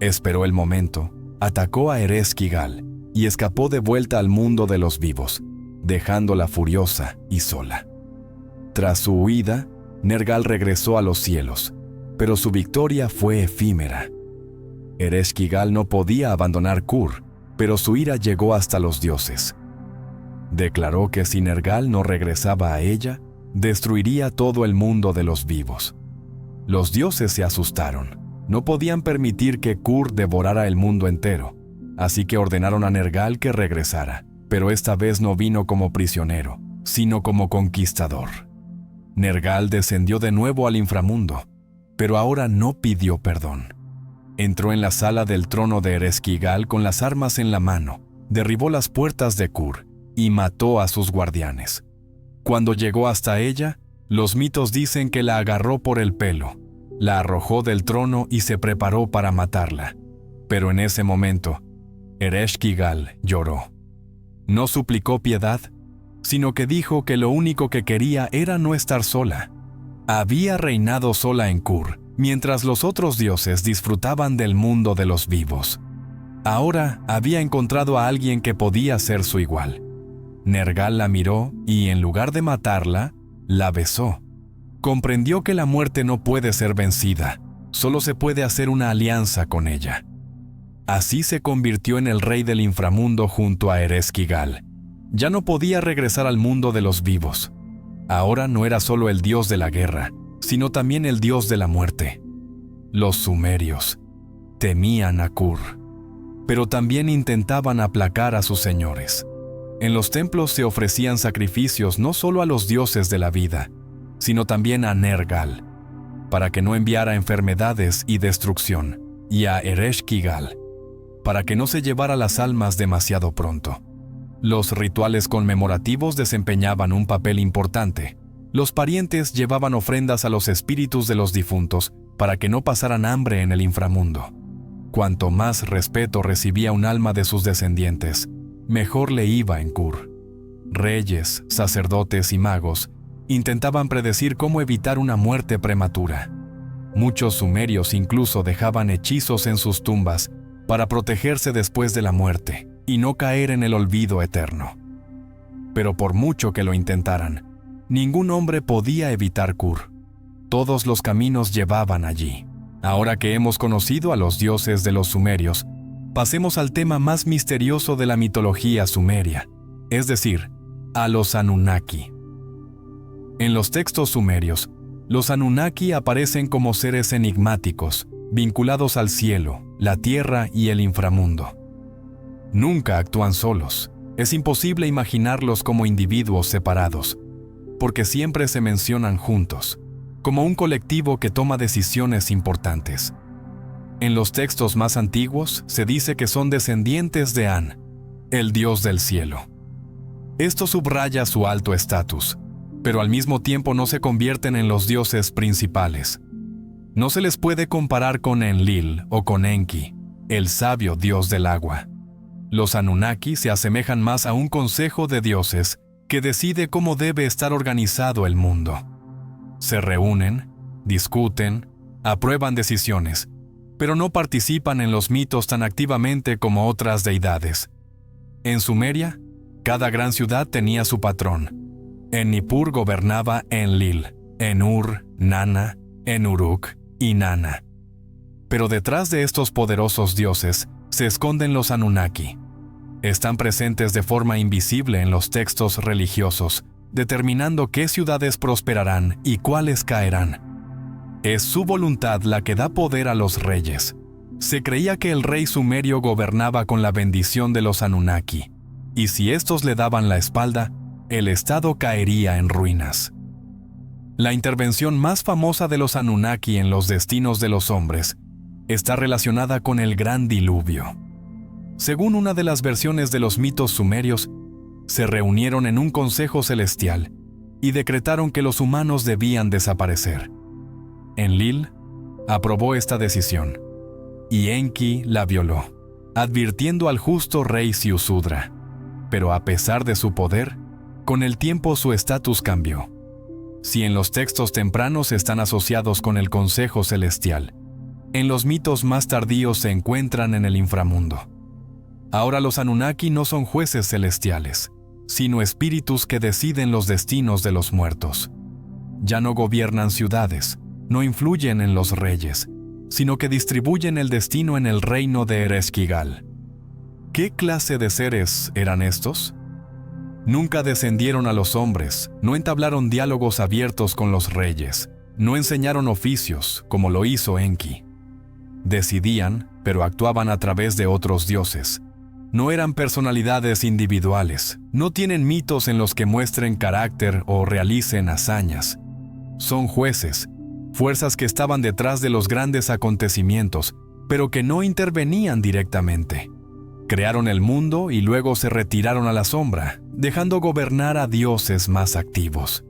Esperó el momento, atacó a Ereshkigal y escapó de vuelta al mundo de los vivos, dejándola furiosa y sola. Tras su huida, Nergal regresó a los cielos, pero su victoria fue efímera. Ereshkigal no podía abandonar Kur, pero su ira llegó hasta los dioses. Declaró que si Nergal no regresaba a ella, destruiría todo el mundo de los vivos. Los dioses se asustaron. No podían permitir que Kur devorara el mundo entero, así que ordenaron a Nergal que regresara, pero esta vez no vino como prisionero, sino como conquistador. Nergal descendió de nuevo al inframundo, pero ahora no pidió perdón. Entró en la sala del trono de Ereshkigal con las armas en la mano, derribó las puertas de Kur y mató a sus guardianes. Cuando llegó hasta ella, los mitos dicen que la agarró por el pelo, la arrojó del trono y se preparó para matarla. Pero en ese momento, Ereshkigal lloró. No suplicó piedad, sino que dijo que lo único que quería era no estar sola. Había reinado sola en Kur, mientras los otros dioses disfrutaban del mundo de los vivos. Ahora había encontrado a alguien que podía ser su igual. Nergal la miró y, en lugar de matarla, la besó. Comprendió que la muerte no puede ser vencida, solo se puede hacer una alianza con ella. Así se convirtió en el rey del inframundo junto a Ereshkigal. Ya no podía regresar al mundo de los vivos. Ahora no era solo el dios de la guerra, sino también el dios de la muerte. Los sumerios temían a Kur, pero también intentaban aplacar a sus señores. En los templos se ofrecían sacrificios no solo a los dioses de la vida, sino también a Nergal, para que no enviara enfermedades y destrucción, y a Ereshkigal, para que no se llevara las almas demasiado pronto. Los rituales conmemorativos desempeñaban un papel importante. Los parientes llevaban ofrendas a los espíritus de los difuntos para que no pasaran hambre en el inframundo. Cuanto más respeto recibía un alma de sus descendientes, mejor le iba en Kur. Reyes, sacerdotes y magos intentaban predecir cómo evitar una muerte prematura. Muchos sumerios incluso dejaban hechizos en sus tumbas para protegerse después de la muerte y no caer en el olvido eterno. Pero por mucho que lo intentaran, ningún hombre podía evitar Kur. Todos los caminos llevaban allí. Ahora que hemos conocido a los dioses de los sumerios, pasemos al tema más misterioso de la mitología sumeria, es decir, a los Anunnaki. En los textos sumerios, Los Anunnaki aparecen como seres enigmáticos, vinculados al cielo, la tierra y el inframundo. Nunca actúan solos. Es imposible imaginarlos como individuos separados, porque siempre se mencionan juntos, como un colectivo que toma decisiones importantes. En los textos más antiguos se dice que son descendientes de An, el dios del cielo. Esto subraya su alto estatus, pero al mismo tiempo no se convierten en los dioses principales. No se les puede comparar con Enlil o con Enki, el sabio dios del agua. Los Anunnaki se asemejan más a un consejo de dioses que decide cómo debe estar organizado el mundo. Se reúnen, discuten, aprueban decisiones, pero no participan en los mitos tan activamente como otras deidades. En Sumeria, cada gran ciudad tenía su patrón. En Nippur gobernaba Enlil, en Ur, Nana, en Uruk y Nana. Pero detrás de estos poderosos dioses se esconden los Anunnaki. Están presentes de forma invisible en los textos religiosos, determinando qué ciudades prosperarán y cuáles caerán. Es su voluntad la que da poder a los reyes. Se creía que el rey sumerio gobernaba con la bendición de los Anunnaki, y si estos le daban la espalda, el estado caería en ruinas. La intervención más famosa de los Anunnaki en los destinos de los hombres está relacionada con el Gran Diluvio. Según una de las versiones de los mitos sumerios, se reunieron en un consejo celestial y decretaron que los humanos debían desaparecer. Enlil aprobó esta decisión, y Enki la violó, advirtiendo al justo rey Ziusudra. Pero a pesar de su poder, con el tiempo su estatus cambió. Si en los textos tempranos están asociados con el Consejo Celestial, en los mitos más tardíos se encuentran en el inframundo. Ahora los Anunnaki no son jueces celestiales, sino espíritus que deciden los destinos de los muertos. Ya no gobiernan ciudades, no influyen en los reyes, sino que distribuyen el destino en el reino de Ereshkigal. ¿Qué clase de seres eran estos? Nunca descendieron a los hombres, no entablaron diálogos abiertos con los reyes, no enseñaron oficios, como lo hizo Enki. Decidían, pero actuaban a través de otros dioses. No eran personalidades individuales, no tienen mitos en los que muestren carácter o realicen hazañas. Son jueces, fuerzas que estaban detrás de los grandes acontecimientos, pero que no intervenían directamente. Crearon el mundo y luego se retiraron a la sombra, dejando gobernar a dioses más activos.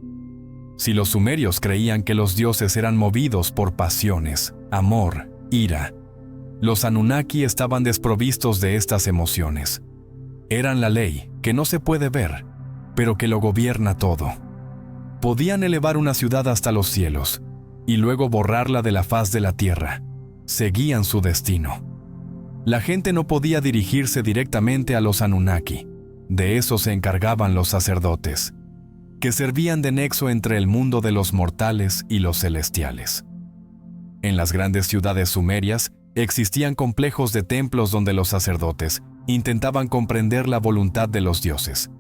Si los sumerios creían que los dioses eran movidos por pasiones, amor, ira, los Anunnaki estaban desprovistos de estas emociones. Eran la ley, que no se puede ver, pero que lo gobierna todo. Podían elevar una ciudad hasta los cielos, y luego borrarla de la faz de la tierra. Seguían su destino. La gente no podía dirigirse directamente a los Anunnaki. De eso se encargaban los sacerdotes, que servían de nexo entre el mundo de los mortales y los celestiales. En las grandes ciudades sumerias existían complejos de templos donde los sacerdotes intentaban comprender la voluntad de los dioses,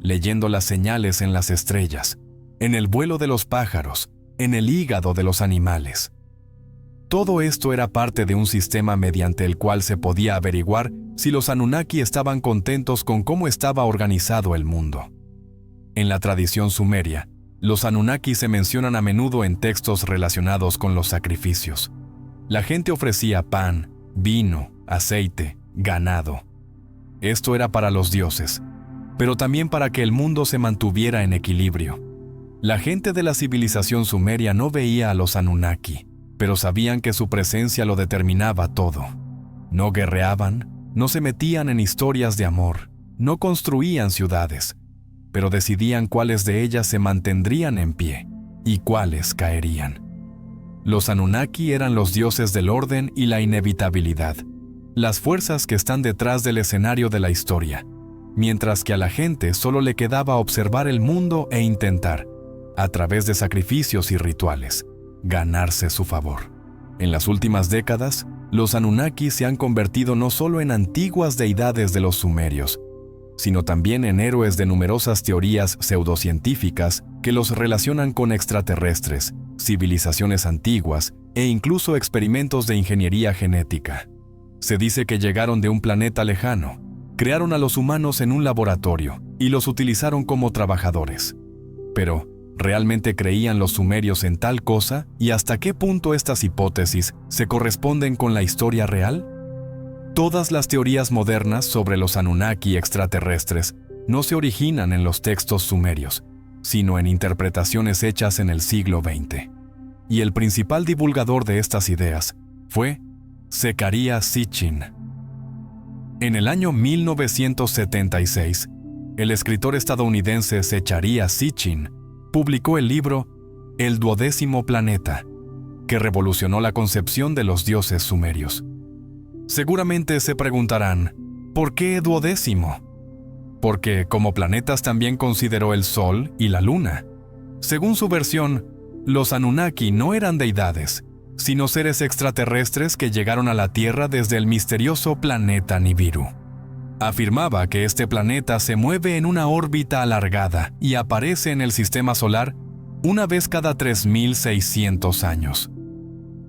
leyendo las señales en las estrellas, en el vuelo de los pájaros, en el hígado de los animales. Todo esto era parte de un sistema mediante el cual se podía averiguar si los Anunnaki estaban contentos con cómo estaba organizado el mundo. En la tradición sumeria, los Anunnaki se mencionan a menudo en textos relacionados con los sacrificios. La gente ofrecía pan, vino, aceite, ganado. Esto era para los dioses, pero también para que el mundo se mantuviera en equilibrio. La gente de la civilización sumeria no veía a los Anunnaki, pero sabían que su presencia lo determinaba todo. No guerreaban, no se metían en historias de amor, no construían ciudades, pero decidían cuáles de ellas se mantendrían en pie y cuáles caerían. Los Anunnaki eran los dioses del orden y la inevitabilidad, las fuerzas que están detrás del escenario de la historia, mientras que a la gente solo le quedaba observar el mundo e intentar, a través de sacrificios y rituales, ganarse su favor. En las últimas décadas, los Anunnaki se han convertido no solo en antiguas deidades de los sumerios, sino también en héroes de numerosas teorías pseudocientíficas que los relacionan con extraterrestres, civilizaciones antiguas e incluso experimentos de ingeniería genética. Se dice que llegaron de un planeta lejano, crearon a los humanos en un laboratorio y los utilizaron como trabajadores. Pero, ¿realmente creían los sumerios en tal cosa y hasta qué punto estas hipótesis se corresponden con la historia real? Todas las teorías modernas sobre los Anunnaki extraterrestres no se originan en los textos sumerios, sino en interpretaciones hechas en el siglo XX. Y el principal divulgador de estas ideas fue Zecharia Sitchin. En el año 1976, el escritor estadounidense Zecharia Sitchin publicó el libro El 12º planeta, que revolucionó la concepción de los dioses sumerios. Seguramente se preguntarán, ¿por qué 12? Porque como planetas también consideró el Sol y la Luna. Según su versión, los Anunnaki no eran deidades, sino seres extraterrestres que llegaron a la Tierra desde el misterioso planeta Nibiru. Afirmaba que este planeta se mueve en una órbita alargada y aparece en el sistema solar una vez cada 3.600 años.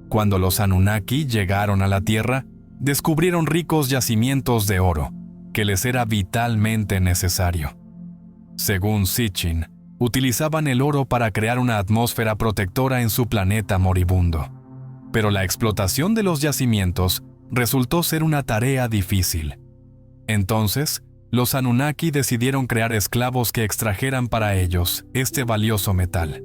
Cuando los Anunnaki llegaron a la Tierra, descubrieron ricos yacimientos de oro, que les era vitalmente necesario. Según Sitchin, utilizaban el oro para crear una atmósfera protectora en su planeta moribundo. Pero la explotación de los yacimientos resultó ser una tarea difícil. Entonces, los Anunnaki decidieron crear esclavos que extrajeran para ellos este valioso metal.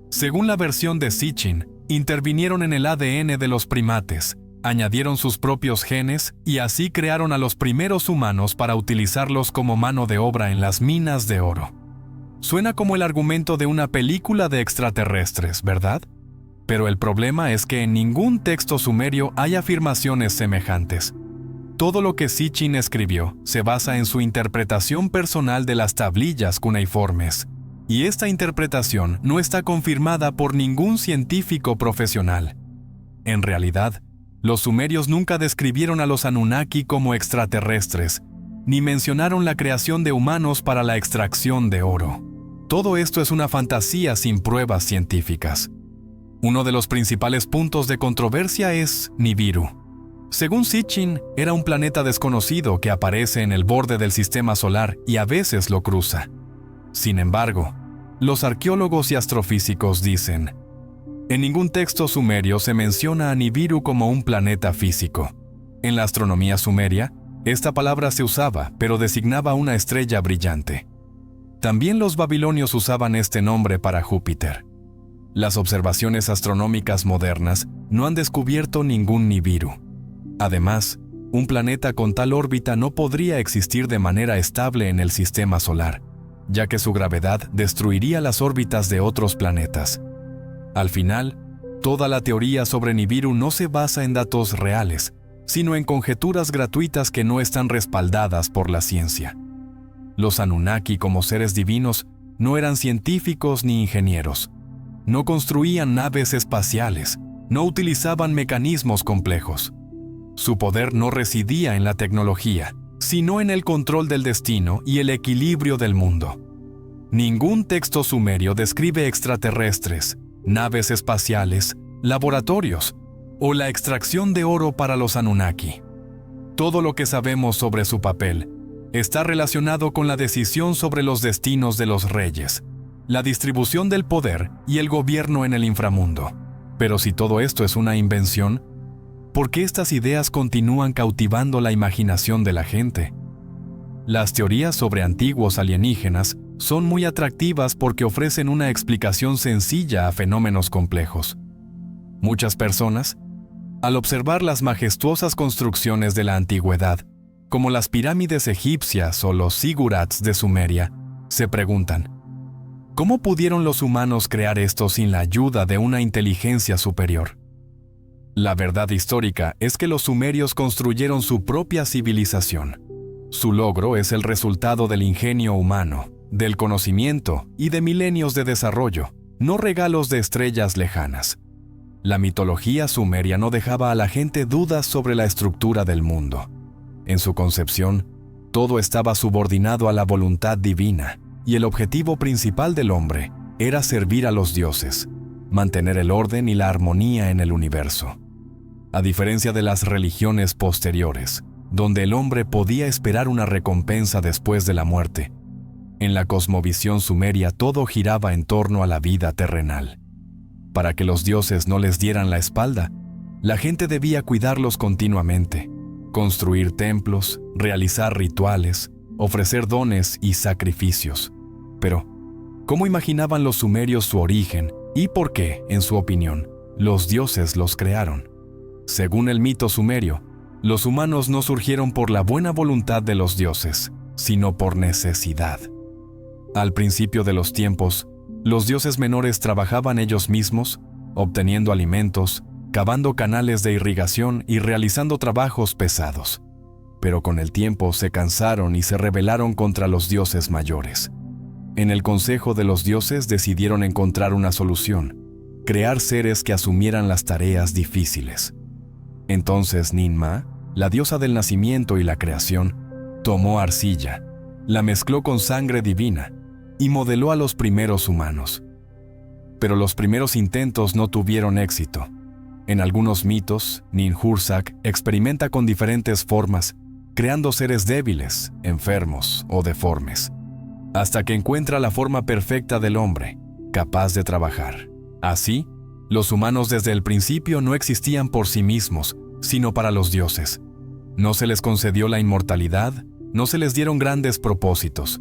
Según la versión de Sitchin, intervinieron en el ADN de los primates, añadieron sus propios genes y así crearon a los primeros humanos para utilizarlos como mano de obra en las minas de oro. Suena como el argumento de una película de extraterrestres, ¿verdad? Pero el problema es que en ningún texto sumerio hay afirmaciones semejantes. Todo lo que Sitchin escribió se basa en su interpretación personal de las tablillas cuneiformes, y esta interpretación no está confirmada por ningún científico profesional. En realidad, los sumerios nunca describieron a los Anunnaki como extraterrestres, ni mencionaron la creación de humanos para la extracción de oro. Todo esto es una fantasía sin pruebas científicas. Uno de los principales puntos de controversia es Nibiru. Según Sitchin, era un planeta desconocido que aparece en el borde del sistema solar y a veces lo cruza. Sin embargo, los arqueólogos y astrofísicos dicen: en ningún texto sumerio se menciona a Nibiru como un planeta físico. En la astronomía sumeria, esta palabra se usaba, pero designaba una estrella brillante. También los babilonios usaban este nombre para Júpiter. Las observaciones astronómicas modernas no han descubierto ningún Nibiru. Además, un planeta con tal órbita no podría existir de manera estable en el sistema solar, ya que su gravedad destruiría las órbitas de otros planetas. Al final, toda la teoría sobre Nibiru no se basa en datos reales, sino en conjeturas gratuitas que no están respaldadas por la ciencia. Los Anunnaki, como seres divinos, no eran científicos ni ingenieros. No construían naves espaciales, no utilizaban mecanismos complejos. Su poder no residía en la tecnología, sino en el control del destino y el equilibrio del mundo. Ningún texto sumerio describe extraterrestres, naves espaciales, laboratorios o la extracción de oro para los Anunnaki. Todo lo que sabemos sobre su papel está relacionado con la decisión sobre los destinos de los reyes, la distribución del poder y el gobierno en el inframundo. Pero si todo esto es una invención, ¿por qué estas ideas continúan cautivando la imaginación de la gente? Las teorías sobre antiguos alienígenas son muy atractivas porque ofrecen una explicación sencilla a fenómenos complejos. Muchas personas, al observar las majestuosas construcciones de la antigüedad, como las pirámides egipcias o los zigurats de Sumeria, se preguntan: ¿cómo pudieron los humanos crear esto sin la ayuda de una inteligencia superior? La verdad histórica es que los sumerios construyeron su propia civilización. Su logro es el resultado del ingenio humano, del conocimiento y de milenios de desarrollo, no regalos de estrellas lejanas. La mitología sumeria no dejaba a la gente dudas sobre la estructura del mundo. En su concepción, todo estaba subordinado a la voluntad divina, y el objetivo principal del hombre era servir a los dioses. mantener el orden y la armonía en el universo. A diferencia de las religiones posteriores, donde el hombre podía esperar una recompensa después de la muerte, en la cosmovisión sumeria todo giraba en torno a la vida terrenal. Para que los dioses no les dieran la espalda, la gente debía cuidarlos continuamente, construir templos, realizar rituales, ofrecer dones y sacrificios. Pero, ¿cómo imaginaban los sumerios su origen y por qué, en su opinión, los dioses los crearon? Según el mito sumerio, los humanos no surgieron por la buena voluntad de los dioses, sino por necesidad. Al principio de los tiempos, los dioses menores trabajaban ellos mismos, obteniendo alimentos, cavando canales de irrigación y realizando trabajos pesados. Pero con el tiempo se cansaron y se rebelaron contra los dioses mayores. En el consejo de los dioses decidieron encontrar una solución: crear seres que asumieran las tareas difíciles. Entonces Ninmah, la diosa del nacimiento y la creación, tomó arcilla, la mezcló con sangre divina y modeló a los primeros humanos. Pero los primeros intentos no tuvieron éxito. En algunos mitos, Ninhursag experimenta con diferentes formas, creando seres débiles, enfermos o deformes, hasta que encuentra la forma perfecta del hombre, capaz de trabajar. Así, los humanos desde el principio no existían por sí mismos, sino para los dioses. No se les concedió la inmortalidad, no se les dieron grandes propósitos.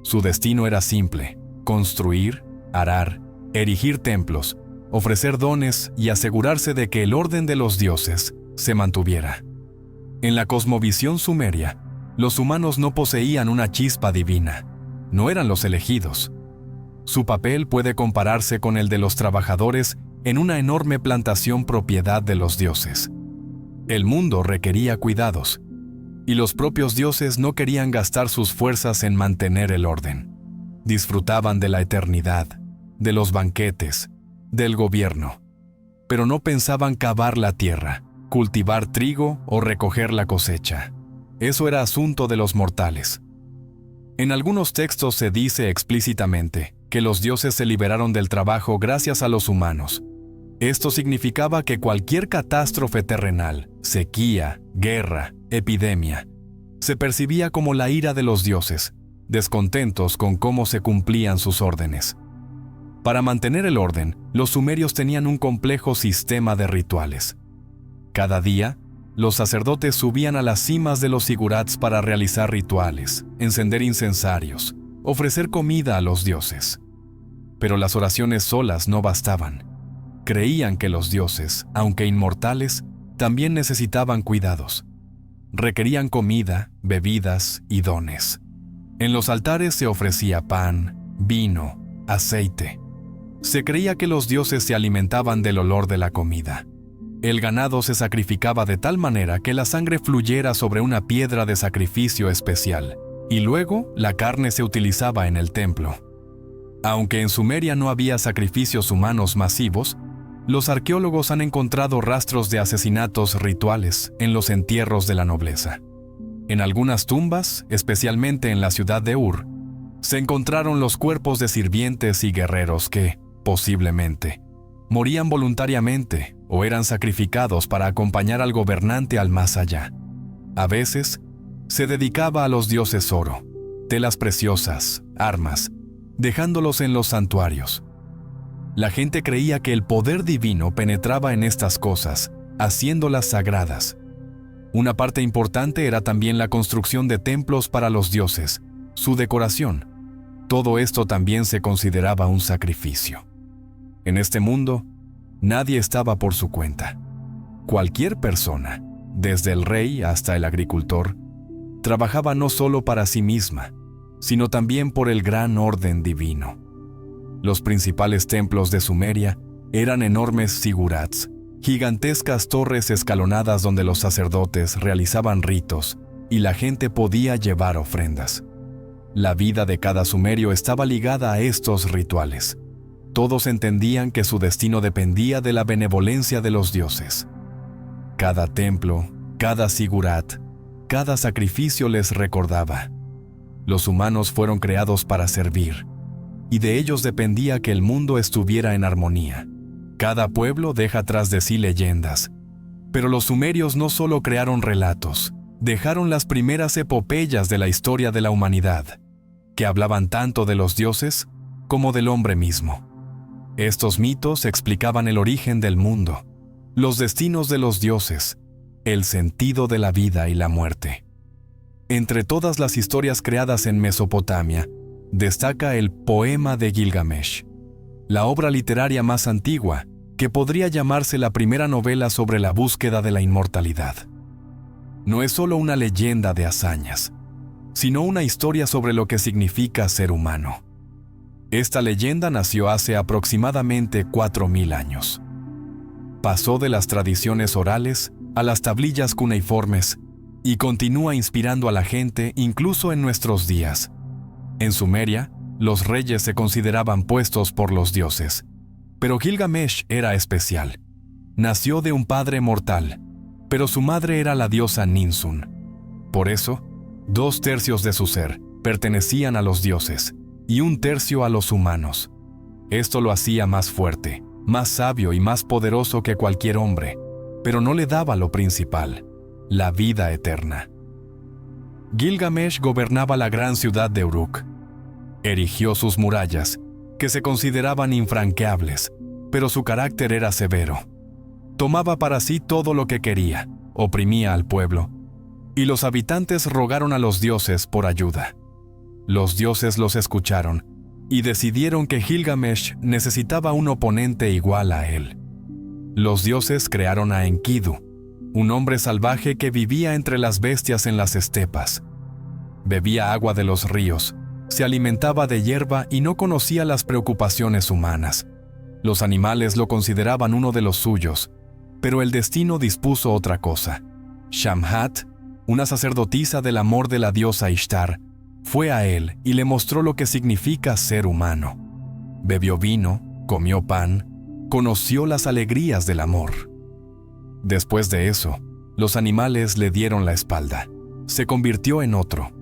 Su destino era simple: construir, arar, erigir templos, ofrecer dones y asegurarse de que el orden de los dioses se mantuviera. En la cosmovisión sumeria, los humanos no poseían una chispa divina, no eran los elegidos. Su papel puede compararse con el de los trabajadores en una enorme plantación propiedad de los dioses. El mundo requería cuidados, y los propios dioses no querían gastar sus fuerzas en mantener el orden. Disfrutaban de la eternidad, de los banquetes, del gobierno, pero no pensaban cavar la tierra, cultivar trigo o recoger la cosecha. Eso era asunto de los mortales. En algunos textos se dice explícitamente que los dioses se liberaron del trabajo gracias a los humanos. Esto significaba que cualquier catástrofe terrenal, sequía, guerra, epidemia, se percibía como la ira de los dioses, descontentos con cómo se cumplían sus órdenes. Para mantener el orden, los sumerios tenían un complejo sistema de rituales. Cada día, los sacerdotes subían a las cimas de los zigurats para realizar rituales, encender incensarios, ofrecer comida a los dioses. Pero las oraciones solas no bastaban. Creían que los dioses, aunque inmortales, también necesitaban cuidados. Requerían comida, bebidas y dones. En los altares se ofrecía pan, vino, aceite. Se creía que los dioses se alimentaban del olor de la comida. El ganado se sacrificaba de tal manera que la sangre fluyera sobre una piedra de sacrificio especial, y luego la carne se utilizaba en el templo. Aunque en Sumeria no había sacrificios humanos masivos, los arqueólogos han encontrado rastros de asesinatos rituales en los entierros de la nobleza. En algunas tumbas, especialmente en la ciudad de Ur, se encontraron los cuerpos de sirvientes y guerreros que, posiblemente, morían voluntariamente o eran sacrificados para acompañar al gobernante al más allá. A veces, se dedicaba a los dioses oro, telas preciosas, armas, dejándolos en los santuarios. La gente creía que el poder divino penetraba en estas cosas, haciéndolas sagradas. Una parte importante era también la construcción de templos para los dioses, su decoración. Todo esto también se consideraba un sacrificio. En este mundo, nadie estaba por su cuenta. Cualquier persona, desde el rey hasta el agricultor, trabajaba no solo para sí misma, sino también por el gran orden divino. Los principales templos de Sumeria eran enormes zigurats, gigantescas torres escalonadas donde los sacerdotes realizaban ritos y la gente podía llevar ofrendas. La vida de cada sumerio estaba ligada a estos rituales. Todos entendían que su destino dependía de la benevolencia de los dioses. Cada templo, cada zigurat, cada sacrificio les recordaba: los humanos fueron creados para servir, y de ellos dependía que el mundo estuviera en armonía. Cada pueblo deja tras de sí leyendas, pero los sumerios no solo crearon relatos, dejaron las primeras epopeyas de la historia de la humanidad, que hablaban tanto de los dioses como del hombre mismo. Estos mitos explicaban el origen del mundo, los destinos de los dioses, el sentido de la vida y la muerte. Entre todas las historias creadas en Mesopotamia, destaca el Poema de Gilgamesh, la obra literaria más antigua, que podría llamarse la primera novela sobre la búsqueda de la inmortalidad. No es solo una leyenda de hazañas, sino una historia sobre lo que significa ser humano. Esta leyenda nació hace aproximadamente 4000 años. Pasó de las tradiciones orales a las tablillas cuneiformes y continúa inspirando a la gente incluso en nuestros días. En Sumeria, los reyes se consideraban puestos por los dioses, pero Gilgamesh era especial. Nació de un padre mortal, pero su madre era la diosa Ninsun. Por eso, 2/3 de su ser pertenecían a los dioses y 1/3 a los humanos. Esto lo hacía más fuerte, más sabio y más poderoso que cualquier hombre, pero no le daba lo principal, la vida eterna. Gilgamesh gobernaba la gran ciudad de Uruk. Erigió sus murallas, que se consideraban infranqueables, pero su carácter era severo. Tomaba para sí todo lo que quería, oprimía al pueblo, y los habitantes rogaron a los dioses por ayuda. Los dioses los escucharon y decidieron que Gilgamesh necesitaba un oponente igual a él. Los dioses crearon a Enkidu, un hombre salvaje que vivía entre las bestias en las estepas. Bebía agua de los ríos, se alimentaba de hierba y no conocía las preocupaciones humanas. Los animales lo consideraban uno de los suyos, pero el destino dispuso otra cosa. Shamhat, una sacerdotisa del amor de la diosa Ishtar, fue a él y le mostró lo que significa ser humano. Bebió vino, comió pan, conoció las alegrías del amor. Después de eso, los animales le dieron la espalda. Se convirtió en otro.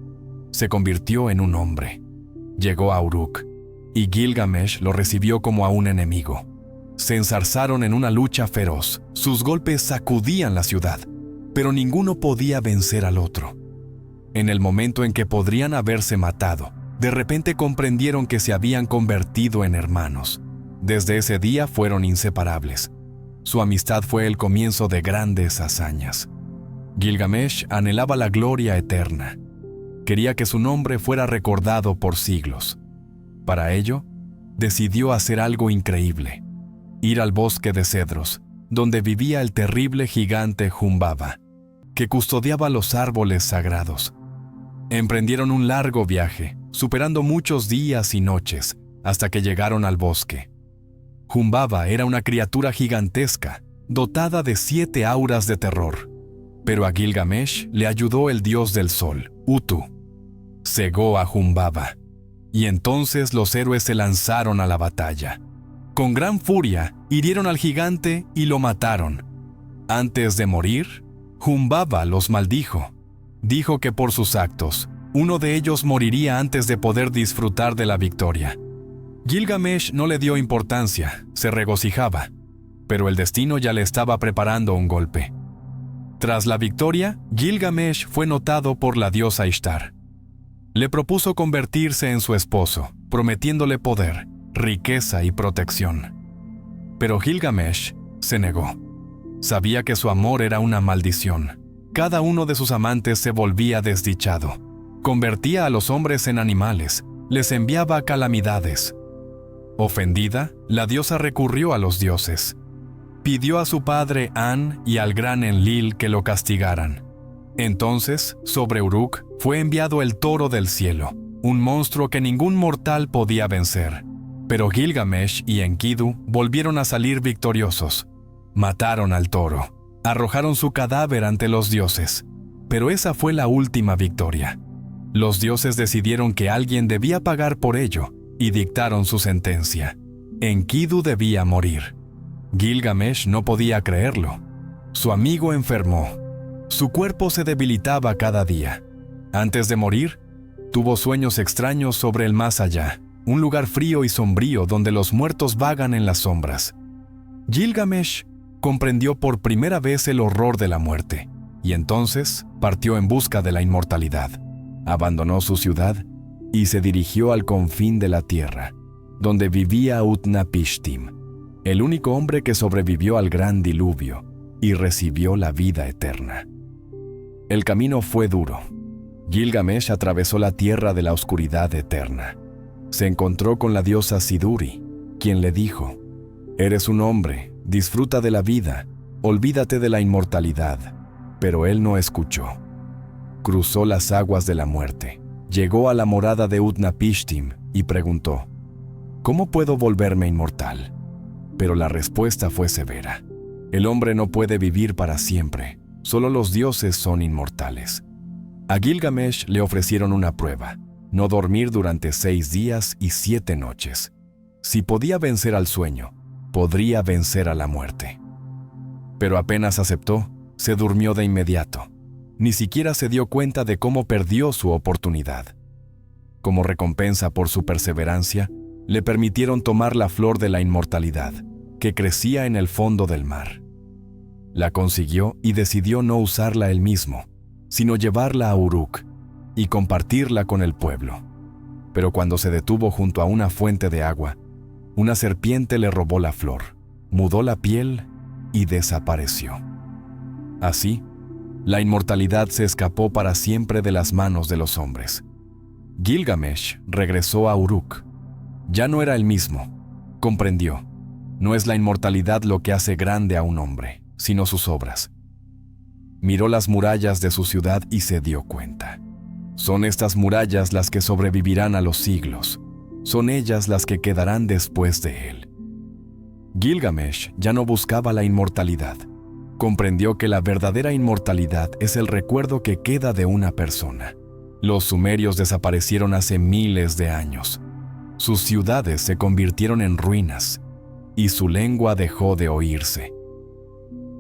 Se convirtió en un hombre. Llegó a Uruk, y Gilgamesh lo recibió como a un enemigo. Se enzarzaron en una lucha feroz. Sus golpes sacudían la ciudad, pero ninguno podía vencer al otro. En el momento en que podrían haberse matado, de repente comprendieron que se habían convertido en hermanos. Desde ese día fueron inseparables. Su amistad fue el comienzo de grandes hazañas. Gilgamesh anhelaba la gloria eterna. Quería que su nombre fuera recordado por siglos. Para ello, decidió hacer algo increíble: ir al bosque de cedros, donde vivía el terrible gigante Humbaba, que custodiaba los árboles sagrados. Emprendieron un largo viaje, superando muchos días y noches, hasta que llegaron al bosque. Humbaba era una criatura gigantesca, dotada de 7 auras de terror. Pero a Gilgamesh le ayudó el dios del sol, Utu. Cegó a Humbaba, y entonces los héroes se lanzaron a la batalla. Con gran furia, hirieron al gigante y lo mataron. Antes de morir, Humbaba los maldijo. Dijo que por sus actos, uno de ellos moriría antes de poder disfrutar de la victoria. Gilgamesh no le dio importancia, se regocijaba, pero el destino ya le estaba preparando un golpe. Tras la victoria, Gilgamesh fue notado por la diosa Ishtar. Le propuso convertirse en su esposo, prometiéndole poder, riqueza y protección. Pero Gilgamesh se negó. Sabía que su amor era una maldición. Cada uno de sus amantes se volvía desdichado. Convertía a los hombres en animales, les enviaba calamidades. Ofendida, la diosa recurrió a los dioses. Pidió a su padre An y al gran Enlil que lo castigaran. Entonces, sobre Uruk fue enviado el toro del cielo, un monstruo que ningún mortal podía vencer. Pero Gilgamesh y Enkidu volvieron a salir victoriosos. Mataron al toro, arrojaron su cadáver ante los dioses. Pero esa fue la última victoria. Los dioses decidieron que alguien debía pagar por ello y dictaron su sentencia. Enkidu debía morir. Gilgamesh no podía creerlo. Su amigo enfermó. Su cuerpo se debilitaba cada día. Antes de morir, tuvo sueños extraños sobre el más allá, un lugar frío y sombrío donde los muertos vagan en las sombras. Gilgamesh comprendió por primera vez el horror de la muerte, y entonces partió en busca de la inmortalidad. Abandonó su ciudad y se dirigió al confín de la tierra, donde vivía Utnapishtim, el único hombre que sobrevivió al gran diluvio y recibió la vida eterna. El camino fue duro. Gilgamesh atravesó la tierra de la oscuridad eterna. Se encontró con la diosa Siduri, quien le dijo: «Eres un hombre, disfruta de la vida, olvídate de la inmortalidad». Pero él no escuchó. Cruzó las aguas de la muerte, llegó a la morada de Utnapishtim y preguntó: «¿Cómo puedo volverme inmortal?». Pero la respuesta fue severa: «El hombre no puede vivir para siempre, solo los dioses son inmortales». A Gilgamesh le ofrecieron una prueba: no dormir durante 6 días y 7 noches. Si podía vencer al sueño, podría vencer a la muerte. Pero apenas aceptó, se durmió de inmediato. Ni siquiera se dio cuenta de cómo perdió su oportunidad. Como recompensa por su perseverancia, le permitieron tomar la flor de la inmortalidad, que crecía en el fondo del mar. La consiguió y decidió no usarla él mismo, sino llevarla a Uruk y compartirla con el pueblo. Pero cuando se detuvo junto a una fuente de agua, una serpiente le robó la flor, mudó la piel y desapareció. Así, la inmortalidad se escapó para siempre de las manos de los hombres. Gilgamesh regresó a Uruk. Ya no era el mismo. Comprendió: no es la inmortalidad lo que hace grande a un hombre, sino sus obras. Miró las murallas de su ciudad y se dio cuenta. Son estas murallas las que sobrevivirán a los siglos. Son ellas las que quedarán después de él. Gilgamesh ya no buscaba la inmortalidad. Comprendió que la verdadera inmortalidad es el recuerdo que queda de una persona. Los sumerios desaparecieron hace miles de años. Sus ciudades se convirtieron en ruinas y su lengua dejó de oírse.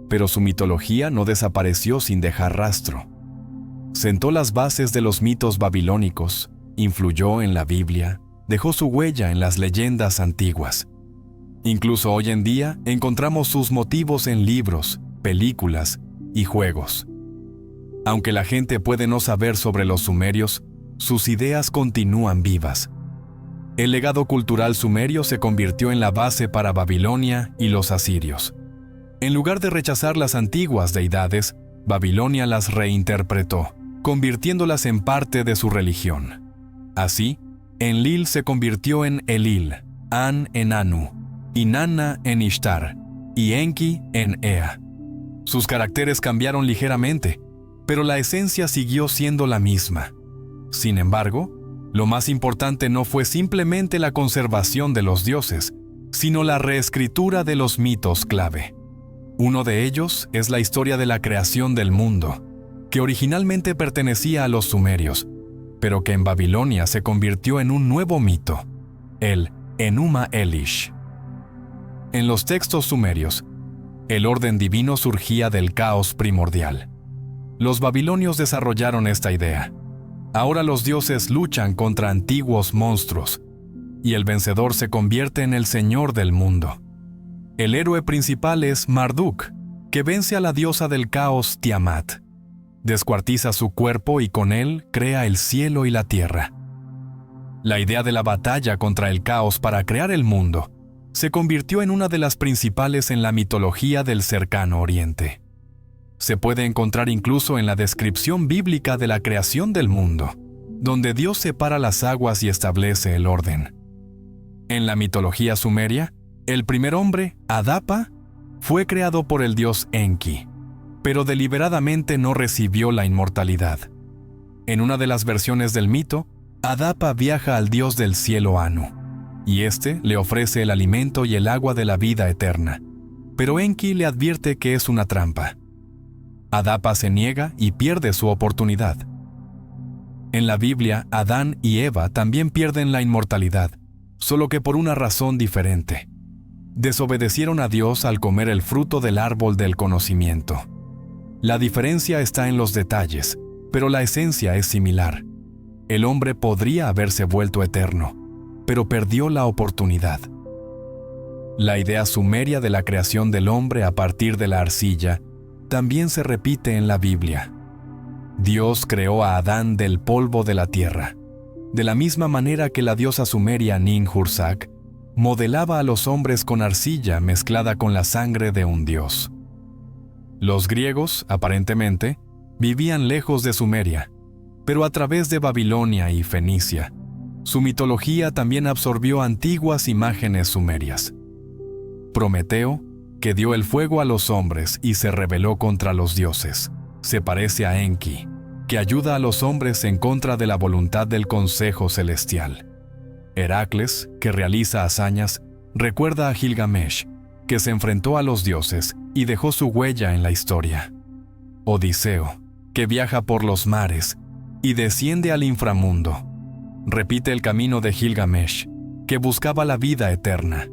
Pero su mitología no desapareció sin dejar rastro. Sentó las bases de los mitos babilónicos, influyó en la Biblia, dejó su huella en las leyendas antiguas. Incluso hoy en día encontramos sus motivos en libros, películas y juegos. Aunque la gente puede no saber sobre los sumerios, sus ideas continúan vivas. El legado cultural sumerio se convirtió en la base para Babilonia y los asirios. En lugar de rechazar las antiguas deidades, Babilonia las reinterpretó, convirtiéndolas en parte de su religión. Así, Enlil se convirtió en Elil, An en Anu, Inanna en Ishtar y Enki en Ea. Sus caracteres cambiaron ligeramente, pero la esencia siguió siendo la misma. Sin embargo, lo más importante no fue simplemente la conservación de los dioses, sino la reescritura de los mitos clave. Uno de ellos es la historia de la creación del mundo, que originalmente pertenecía a los sumerios, pero que en Babilonia se convirtió en un nuevo mito, el Enuma Elish. En los textos sumerios, el orden divino surgía del caos primordial. Los babilonios desarrollaron esta idea. Ahora los dioses luchan contra antiguos monstruos, y el vencedor se convierte en el señor del mundo. El héroe principal es Marduk, que vence a la diosa del caos Tiamat. Descuartiza su cuerpo y con él crea el cielo y la tierra. La idea de la batalla contra el caos para crear el mundo se convirtió en una de las principales en la mitología del cercano Oriente. Se puede encontrar incluso en la descripción bíblica de la creación del mundo, donde Dios separa las aguas y establece el orden. En la mitología sumeria, el primer hombre, Adapa, fue creado por el dios Enki, pero deliberadamente no recibió la inmortalidad. En una de las versiones del mito, Adapa viaja al dios del cielo Anu, y éste le ofrece el alimento y el agua de la vida eterna, pero Enki le advierte que es una trampa. Adapa se niega y pierde su oportunidad. En la Biblia, Adán y Eva también pierden la inmortalidad, solo que por una razón diferente. Desobedecieron a Dios al comer el fruto del árbol del conocimiento. La diferencia está en los detalles, pero la esencia es similar. El hombre podría haberse vuelto eterno, pero perdió la oportunidad. La idea sumeria de la creación del hombre a partir de la arcilla también se repite en la Biblia. Dios creó a Adán del polvo de la tierra, de la misma manera que la diosa sumeria Ninhursag modelaba a los hombres con arcilla mezclada con la sangre de un dios. Los griegos, aparentemente, vivían lejos de Sumeria, pero a través de Babilonia y Fenicia, su mitología también absorbió antiguas imágenes sumerias. Prometeo, que dio el fuego a los hombres y se rebeló contra los dioses, se parece a Enki, que ayuda a los hombres en contra de la voluntad del Consejo Celestial. Heracles, que realiza hazañas, recuerda a Gilgamesh, que se enfrentó a los dioses y dejó su huella en la historia. Odiseo, que viaja por los mares y desciende al inframundo, repite el camino de Gilgamesh, que buscaba la vida eterna.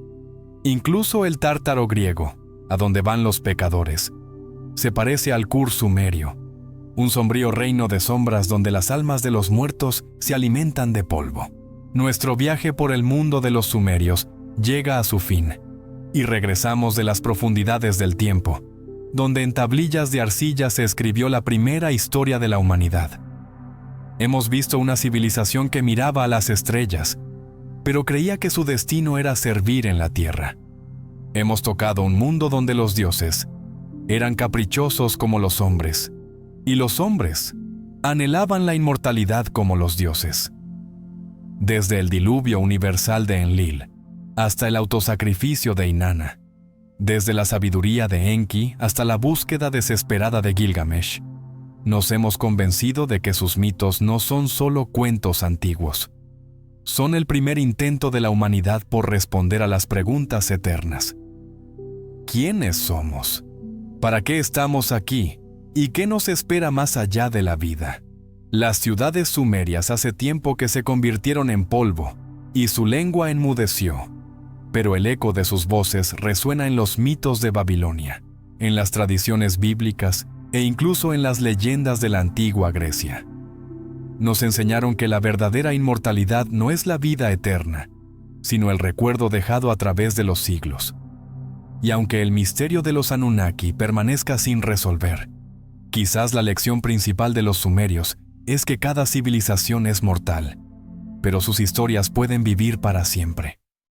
Incluso el tártaro griego, a donde van los pecadores, se parece al Kur sumerio, un sombrío reino de sombras donde las almas de los muertos se alimentan de polvo. Nuestro viaje por el mundo de los sumerios llega a su fin, y regresamos de las profundidades del tiempo, donde en tablillas de arcilla se escribió la primera historia de la humanidad. Hemos visto una civilización que miraba a las estrellas, pero creía que su destino era servir en la tierra. Hemos tocado un mundo donde los dioses eran caprichosos como los hombres, y los hombres anhelaban la inmortalidad como los dioses. Desde el diluvio universal de Enlil hasta el autosacrificio de Inanna, desde la sabiduría de Enki hasta la búsqueda desesperada de Gilgamesh, nos hemos convencido de que sus mitos no son solo cuentos antiguos. Son el primer intento de la humanidad por responder a las preguntas eternas. ¿Quiénes somos? ¿Para qué estamos aquí? ¿Y qué nos espera más allá de la vida? Las ciudades sumerias hace tiempo que se convirtieron en polvo, y su lengua enmudeció. Pero el eco de sus voces resuena en los mitos de Babilonia, en las tradiciones bíblicas e incluso en las leyendas de la antigua Grecia. Nos enseñaron que la verdadera inmortalidad no es la vida eterna, sino el recuerdo dejado a través de los siglos. Y aunque el misterio de los Anunnaki permanezca sin resolver, quizás la lección principal de los sumerios es que cada civilización es mortal, pero sus historias pueden vivir para siempre.